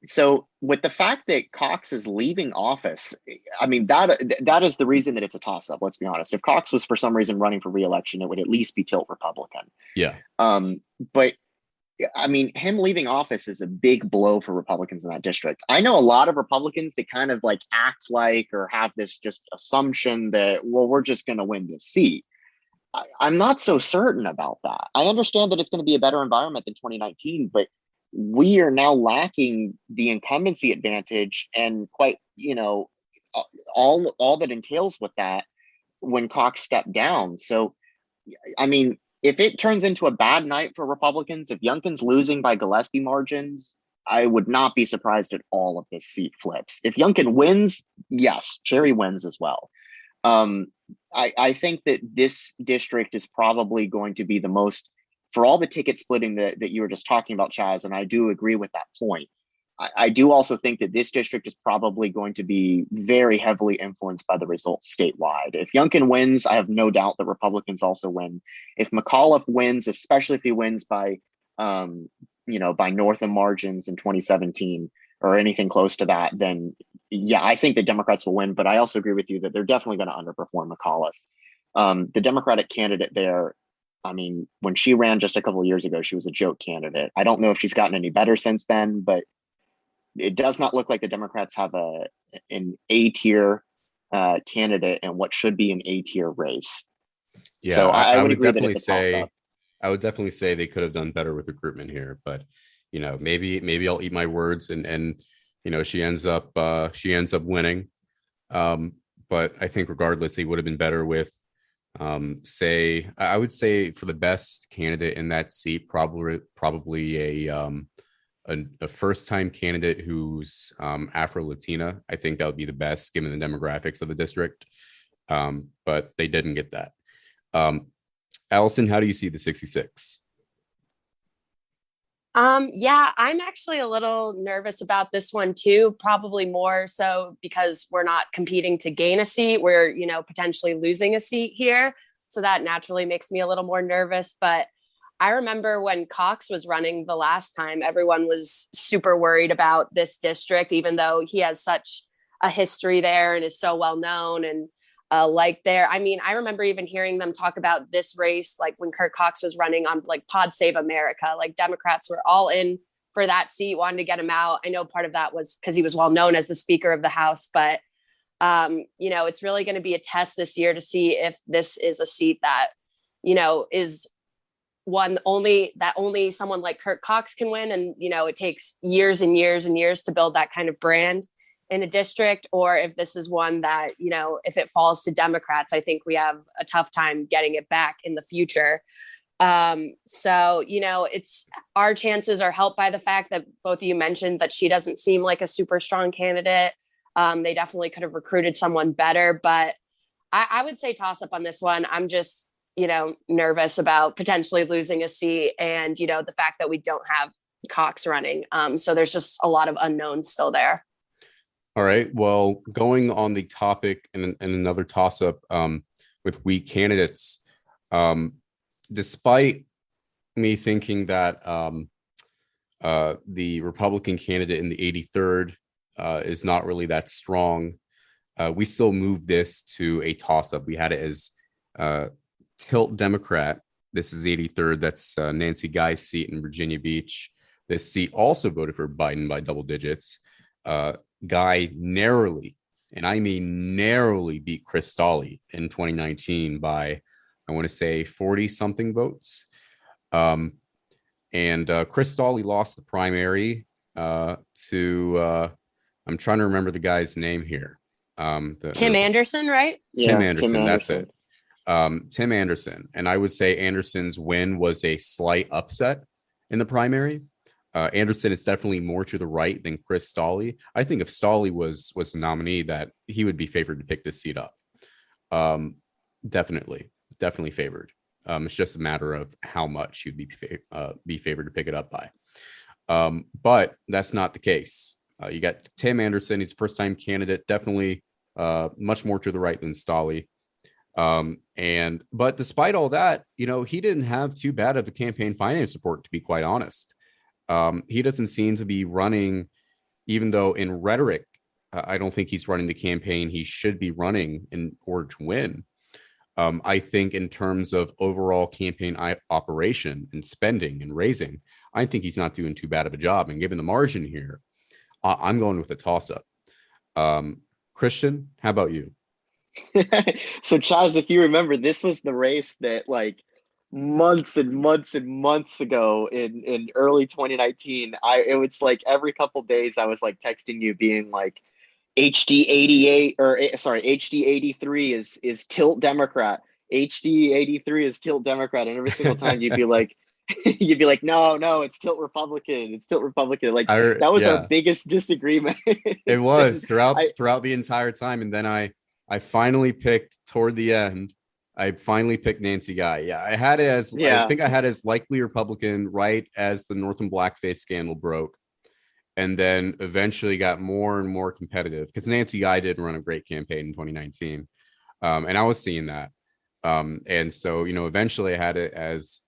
So with the fact that Cox is leaving office, that is the reason that it's a toss-up, let's be honest. If Cox was for some reason running for re-election, it would at least be tilt Republican. Yeah. But him leaving office is a big blow for Republicans in that district. I know a lot of Republicans that kind of act like or have this just assumption that, well, we're just going to win this seat. I'm not so certain about that. I understand that it's going to be a better environment than 2019, but we are now lacking the incumbency advantage and quite, all that entails with that when Cox stepped down. So, if it turns into a bad night for Republicans, if Youngkin's losing by Gillespie margins, I would not be surprised at all if this seat flips. If Youngkin wins, yes, Cherry wins as well. I think that this district is probably going to be the most, for all the ticket splitting that you were just talking about, Chaz, and I do agree with that point. I do also think that this district is probably going to be very heavily influenced by the results statewide. If Youngkin wins, I have no doubt that Republicans also win. If McAuliffe wins, especially if he wins by north of margins in 2017 or anything close to that, then yeah, I think the Democrats will win. But I also agree with you that they're definitely going to underperform McAuliffe. The Democratic candidate there I mean, when she ran just a couple of years ago, she was a joke candidate. I don't know if she's gotten any better since then, but it does not look like the Democrats have an A tier candidate in what should be an A tier race. Yeah, so I would agree definitely that it's a toss-up. I would definitely say they could have done better with recruitment here, but maybe I'll eat my words and she ends up winning. But I think regardless, they would have been better with I would say for the best candidate in that seat, probably a first-time candidate who's Afro-Latina. I think that would be the best given the demographics of the district. But they didn't get that. Allison, how do you see the 66? Yeah, I'm actually a little nervous about this one too, probably more so because we're not competing to gain a seat. We're, potentially losing a seat here. So that naturally makes me a little more nervous. But I remember when Cox was running the last time, everyone was super worried about this district, even though he has such a history there and is so well known and there. I mean, I remember even hearing them talk about this race, like when Kirk Cox was running on like Pod Save America, like Democrats were all in for that seat, wanted to get him out. I know part of that was because he was well known as the Speaker of the House, but it's really going to be a test this year to see if this is a seat that, is one only someone like Kirk Cox can win. And, it takes years and years and years to build that kind of brand in a district, or if this is one that, if it falls to Democrats, I think we have a tough time getting it back in the future. It's our chances are helped by the fact that both of you mentioned that she doesn't seem like a super strong candidate. They definitely could have recruited someone better, but I would say toss up on this one. I'm just, nervous about potentially losing a seat and, the fact that we don't have Cox running. So there's just a lot of unknowns still there. All right. Well, going on the topic and another toss-up with weak candidates, despite me thinking that the Republican candidate in the 83rd is not really that strong, we still moved this to a toss-up. We had it as tilt Democrat. This is 83rd. That's Nancy Guy's seat in Virginia Beach. This seat also voted for Biden by double digits. Guy narrowly, and I mean narrowly, beat Chris Stolle in 2019 by, I want to say, 40 something votes. And Chris Stolle lost the primary to I'm trying to remember the guy's name here. Tim Anderson, right? Tim Anderson. That's it. Tim Anderson. And I would say Anderson's win was a slight upset in the primary. Anderson is definitely more to the right than Chris Stolle. I think if Stolle was the nominee, that he would be favored to pick this seat up. Definitely favored. It's just a matter of how much he'd be favored to pick it up by. But that's not the case. You got Tim Anderson. He's a first-time candidate, definitely much more to the right than Stolle. But despite all that, he didn't have too bad of a campaign finance support, to be quite honest. He doesn't seem to be running, even though in rhetoric, I don't think he's running the campaign he should be running in order to win. I think in terms of overall campaign operation and spending and raising, I think he's not doing too bad of a job. And given the margin here, I'm going with a toss-up. Christian, how about you? So, Chaz, if you remember, this was the race that months and months and months ago in early 2019, it was like every couple days I was texting you being like, HD 88 or sorry, HD 83 is tilt Democrat. HD 83 is tilt Democrat, and every single time you'd be like, no, it's tilt Republican. It's tilt Republican. That was our biggest disagreement. It was throughout the entire time, and then I finally picked toward the end. I finally picked Nancy Guy. Yeah, I had it as I think I had as likely Republican right as the Northern Blackface scandal broke, and then eventually got more and more competitive because Nancy Guy didn't run a great campaign in 2019, and I was seeing that. And so eventually I had it as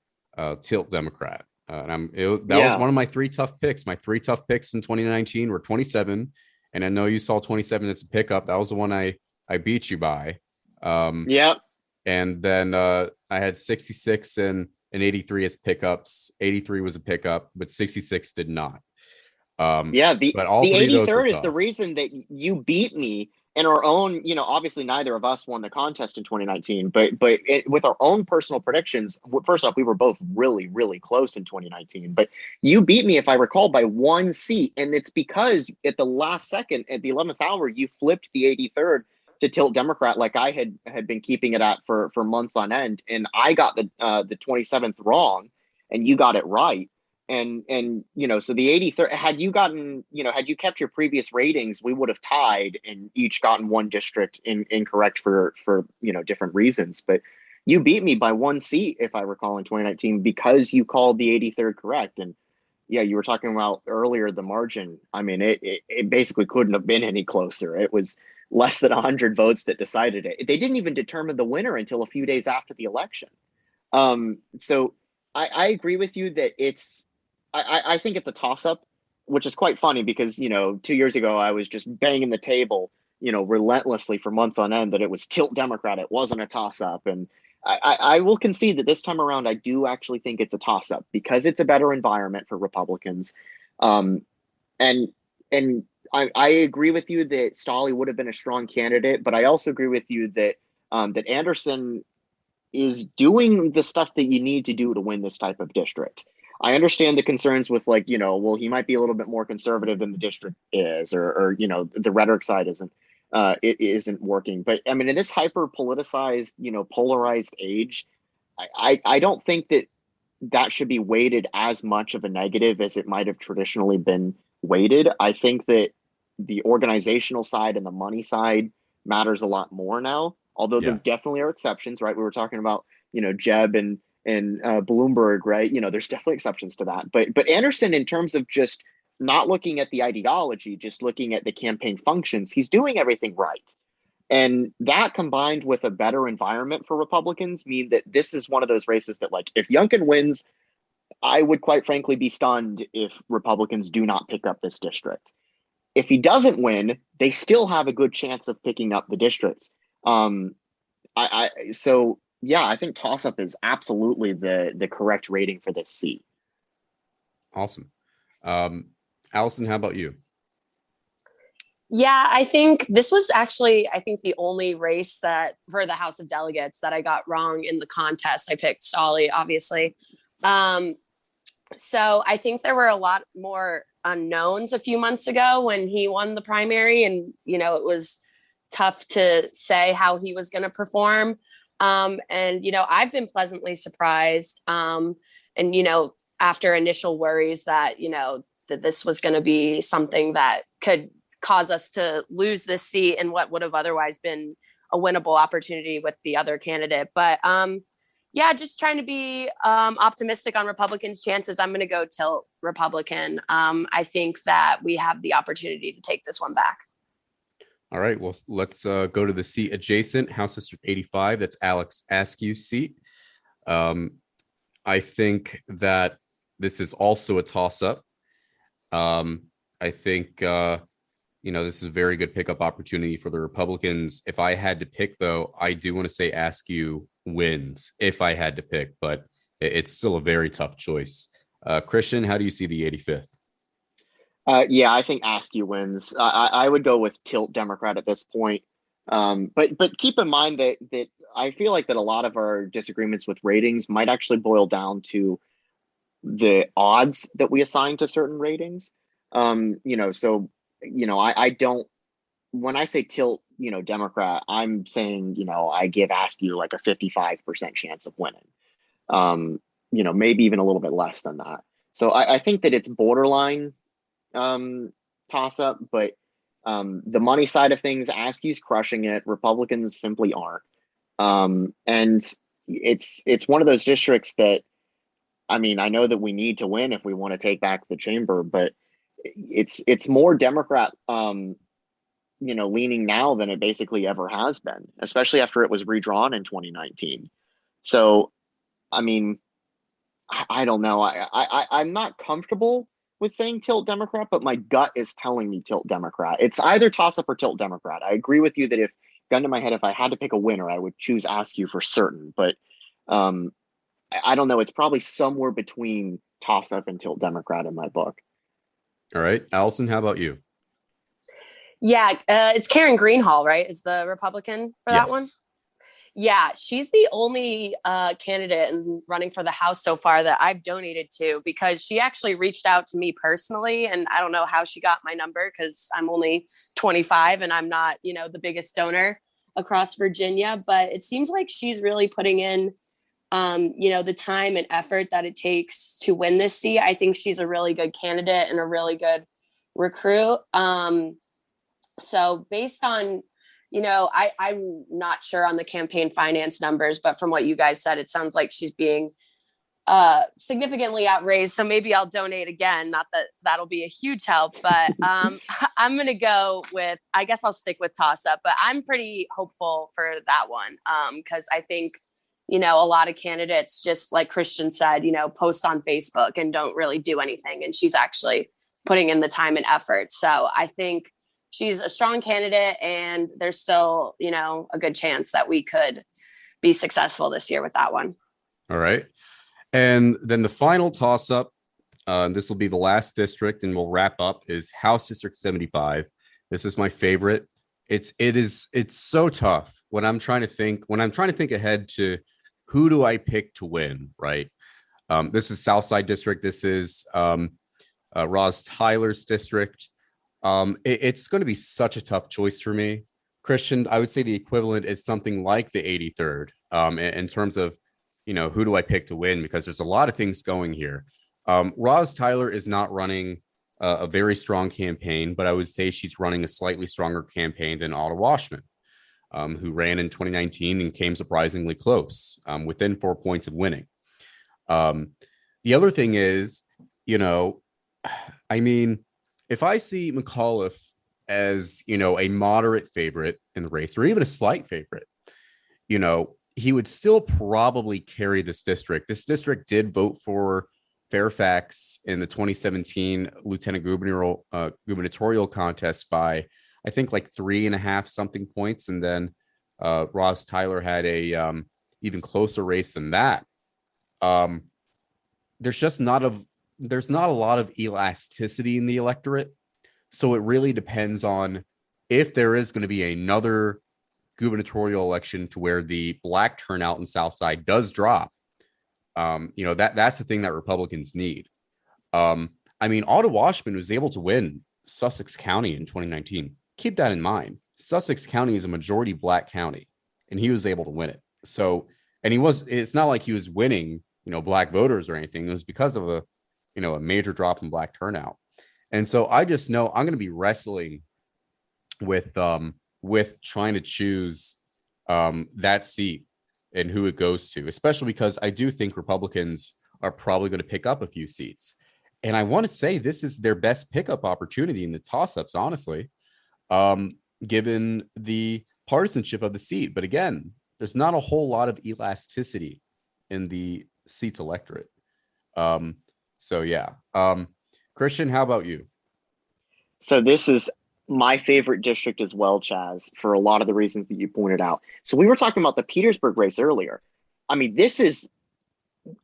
tilt Democrat, and was one of my three tough picks. My three tough picks in 2019 were 27, and I know you saw 27 as a pickup. That was the one I beat you by. Yep. And then I had 66 and 83 as pickups. 83 was a pickup, but 66 did not. Yeah, the but all the three of those were 83rd is the tough. reason that you beat me in our own, obviously neither of us won the contest in 2019, but with our own personal predictions, first off, we were both really, really close in 2019, but you beat me, if I recall, by 1 seat. And it's because at the last second, at the 11th hour, you flipped the 83rd to tilt Democrat, like I had been keeping it at for months on end. And I got the 27th wrong and you got it right. And so the 83rd, had you kept your previous ratings, we would have tied and each gotten one district incorrect for different reasons. But you beat me by 1 seat, if I recall, in 2019, because you called the 83rd correct. And yeah, you were talking about earlier the margin. I mean, it basically couldn't have been any closer. It was less than 100 votes that decided it. They didn't even determine the winner until a few days after the election. So I agree with you that I think it's a toss-up, which is quite funny because, 2 years ago, I was just banging the table, relentlessly for months on end that it was tilt Democrat. It wasn't a toss-up. And I will concede that this time around, I do actually think it's a toss-up because it's a better environment for Republicans. And I agree with you that Stolley would have been a strong candidate, but I also agree with you that that Anderson is doing the stuff that you need to do to win this type of district. I understand the concerns with well, he might be a little bit more conservative than the district is, or the rhetoric side it isn't working. But I mean, in this hyper politicized, polarized age, I don't think that should be weighted as much of a negative as it might have traditionally been weighted. I think that the organizational side and the money side matters a lot more now, although there definitely are exceptions, right? We were talking about, Jeb and Bloomberg, right? There's definitely exceptions to that. But Anderson, in terms of just not looking at the ideology, just looking at the campaign functions, he's doing everything right. And that combined with a better environment for Republicans mean that this is one of those races that, like, if Youngkin wins, I would quite frankly be stunned if Republicans do not pick up this district. If he doesn't win, they still have a good chance of picking up the district. I think toss-up is absolutely the correct rating for this seat. Awesome. Alison, how about you? Yeah, I think this was actually, the only race that for the House of Delegates that I got wrong in the contest. I picked Stolley, obviously. So I think there were a lot more unknowns a few months ago when he won the primary, and, it was tough to say how he was going to perform. I've been pleasantly surprised. After initial worries that, that this was going to be something that could cause us to lose this seat and what would have otherwise been a winnable opportunity with the other candidate. But just trying to be optimistic on Republicans' chances. I'm going to go tilt Republican. I think that we have the opportunity to take this one back. All right, well, let's go to the seat adjacent, House District 85. That's Alex Askew's seat. I think that this is also a toss-up. I think, this is a very good pickup opportunity for the Republicans. If I had to pick, though, I do want to say Askew wins if I had to pick, but it's still a very tough choice. Christian, how do you see the 85th? I think Askew wins. I would go with tilt Democrat at this point. But keep in mind that I feel like that a lot of our disagreements with ratings might actually boil down to the odds that we assign to certain ratings. I don't, when I say tilt, Democrat, I'm saying, I give Askew like a 55% chance of winning. Maybe even a little bit less than that. So I think that it's borderline toss up, but the money side of things, Askew's crushing it. Republicans simply aren't. And it's one of those districts that, I mean, I know that we need to win if we want to take back the chamber, but it's more Democrat, leaning now than it basically ever has been, especially after it was redrawn in 2019. So, I mean, I don't know. I'm not comfortable with saying tilt Democrat, but my gut is telling me tilt Democrat. It's either toss up or tilt Democrat. I agree with you that gun to my head, if I had to pick a winner, I would choose Askew for certain. But I don't know. It's probably somewhere between toss-up and Tilt Democrat in my book. All right, Allison, how about you? Yeah, it's Karen Greenhall, right? Is the Republican for that one? Yeah, she's the only candidate running for the House so far that I've donated to, because she actually reached out to me personally. And I don't know how she got my number, because I'm only 25 and I'm not, the biggest donor across Virginia. But it seems like she's really putting in, the time and effort that it takes to win this seat. I think she's a really good candidate and a really good recruit. So based on, I'm not sure on the campaign finance numbers, but from what you guys said, it sounds like she's being significantly outraised. So maybe I'll donate again. Not that that'll be a huge help, but I'm going to go with, I guess I'll stick with toss up, but I'm pretty hopeful for that one. Because I think, a lot of candidates, just like Christian said, post on Facebook and don't really do anything. And she's actually putting in the time and effort. So I think she's a strong candidate, and there's still, a good chance that we could be successful this year with that one. All right. And then the final toss-up, this will be the last district, and we'll wrap up, is House District 75. This is my favorite. It's so tough when I'm trying to think ahead to who do I pick to win, right? This is Southside District. This is Roz Tyler's district. It's going to be such a tough choice for me. Christian, I would say the equivalent is something like the 83rd in terms of, who do I pick to win? Because there's a lot of things going here. Roz Tyler is not running a very strong campaign, but I would say she's running a slightly stronger campaign than Otto Washman, who ran in 2019 and came surprisingly close, within 4 points of winning. The other thing is, if I see McAuliffe as, a moderate favorite in the race, or even a slight favorite, he would still probably carry this district. This district did vote for Fairfax in the 2017 lieutenant gubernatorial contest by, I think, like 3.5 something points. And then Roz Tyler had a even closer race than that. There's not a lot of elasticity in the electorate. So it really depends on if there is going to be another gubernatorial election to where the black turnout in Southside does drop. That's the thing that Republicans need. Otto Washman was able to win Sussex County in 2019. Keep that in mind. Sussex County is a majority black county, and he was able to win it. So, it's not like he was winning, black voters or anything. It was because of a major drop in black turnout. And so I just know I'm going to be wrestling with trying to choose that seat and who it goes to, especially because I do think Republicans are probably going to pick up a few seats. And I want to say this is their best pickup opportunity in the toss-ups, honestly, given the partisanship of the seat. But again, there's not a whole lot of elasticity in the seats electorate. Christian, how about you? So this is my favorite district as well, Chaz, for a lot of the reasons that you pointed out. So we were talking about the Petersburg race earlier. This is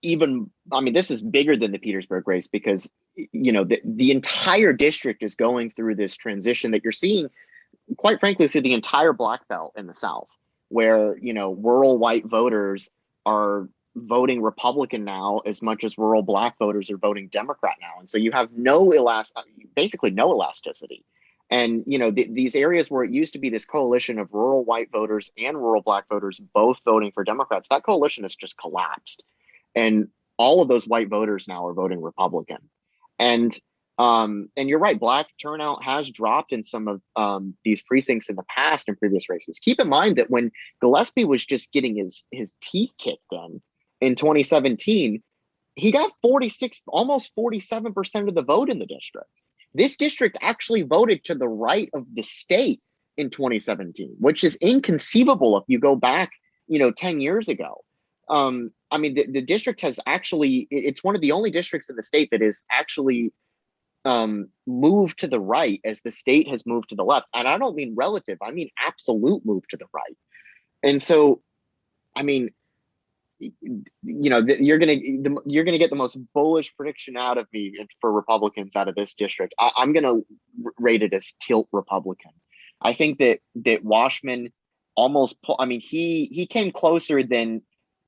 bigger than the Petersburg race, because, the entire district is going through this transition that you're seeing, quite frankly, through the entire Black Belt in the South, where, rural white voters are voting Republican now as much as rural black voters are voting Democrat now. And so you have basically no elasticity. And, these areas where it used to be this coalition of rural white voters and rural black voters both voting for Democrats, that coalition has just collapsed. And all of those white voters now are voting Republican. And you're right, black turnout has dropped in some of these precincts in the past in previous races. Keep in mind that when Gillespie was just getting his teeth kicked in 2017, he got almost 47% of the vote in the district. This district actually voted to the right of the state in 2017, which is inconceivable if you go back, 10 years ago. The district has actually, it's one of the only districts in the state that is actually move to the right as the state has moved to the left. And I don't mean relative, I mean absolute move to the right. And so, I mean, you're gonna get the most bullish prediction out of me for Republicans out of this district. I'm gonna rate it as tilt Republican. I think that Washman almost. I mean, he came closer than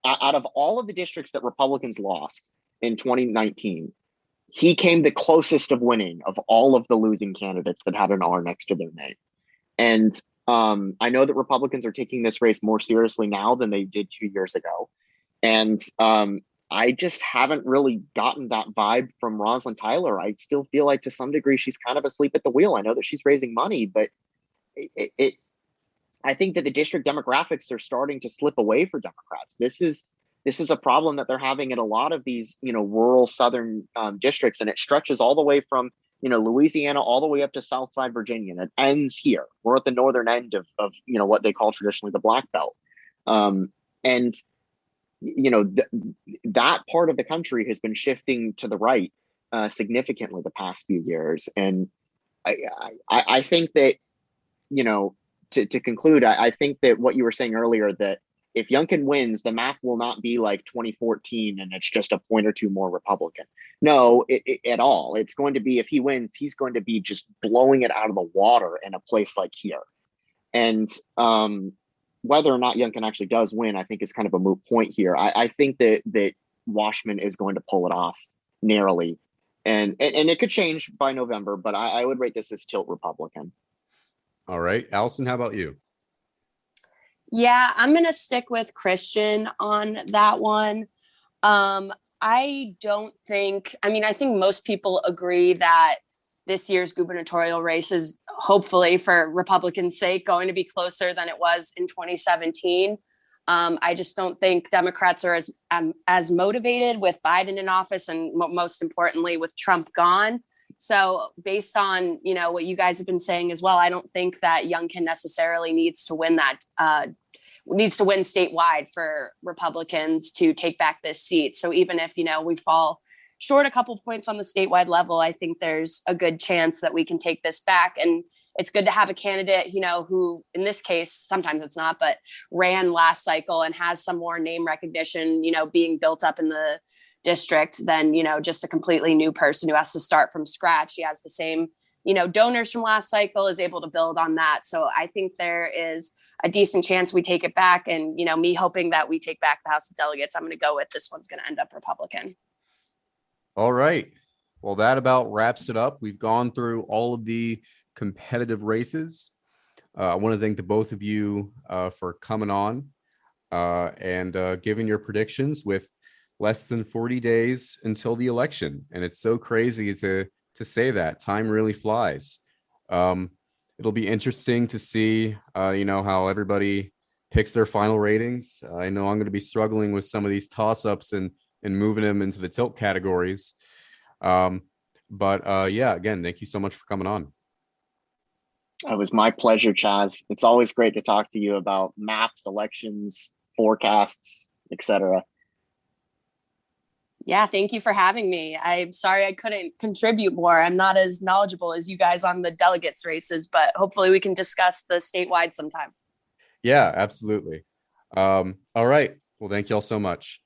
out of all of the districts that Republicans lost in 2019. He came the closest of winning of all of the losing candidates that had an R next to their name. And I know that Republicans are taking this race more seriously now than they did 2 years ago. And I just haven't really gotten that vibe from Rosalind Tyler. I still feel like to some degree she's kind of asleep at the wheel. I know that she's raising money, but I think that the district demographics are starting to slip away for Democrats. This is a problem that they're having in a lot of these, rural southern districts, and it stretches all the way from Louisiana all the way up to Southside Virginia, and it ends here. We're at the northern end of what they call traditionally the Black Belt, and that part of the country has been shifting to the right significantly the past few years, and I think that to conclude, I think that what you were saying earlier, that if Youngkin wins, the map will not be like 2014 and it's just a point or two more Republican. No, at all. It's going to be, if he wins, he's going to be just blowing it out of the water in a place like here. And whether or not Youngkin actually does win, I think is kind of a moot point here. I think that Washman is going to pull it off narrowly. And it could change by November, but I would rate this as tilt Republican. All right. Alison, how about you? Yeah, I'm going to stick with Christian on that one. I think most people agree that this year's gubernatorial race is hopefully, for Republicans' sake, going to be closer than it was in 2017. I just don't think Democrats are as motivated with Biden in office, and most importantly, with Trump gone. So based on, what you guys have been saying as well, I don't think that Youngkin necessarily needs to win statewide for Republicans to take back this seat. So even if, we fall short a couple points on the statewide level, I think there's a good chance that we can take this back. And it's good to have a candidate, who in this case, sometimes it's not, but ran last cycle and has some more name recognition, being built up in the district than, just a completely new person who has to start from scratch. He has the same, donors from last cycle, is able to build on that. So I think there is a decent chance we take it back. And, me hoping that we take back the House of Delegates, I'm going to go with this one's going to end up Republican. All right. Well, that about wraps it up. We've gone through all of the competitive races. I want to thank the both of you for coming on and giving your predictions with less than 40 days until the election. And it's so crazy to say that. Time really flies. It'll be interesting to see, how everybody picks their final ratings. I know I'm going to be struggling with some of these toss-ups and moving them into the tilt categories. But again, thank you so much for coming on. It was my pleasure, Chaz. It's always great to talk to you about maps, elections, forecasts, etc. Yeah, thank you for having me. I'm sorry I couldn't contribute more. I'm not as knowledgeable as you guys on the delegates races, but hopefully we can discuss the statewide sometime. Yeah, absolutely. All right. Well, thank you all so much.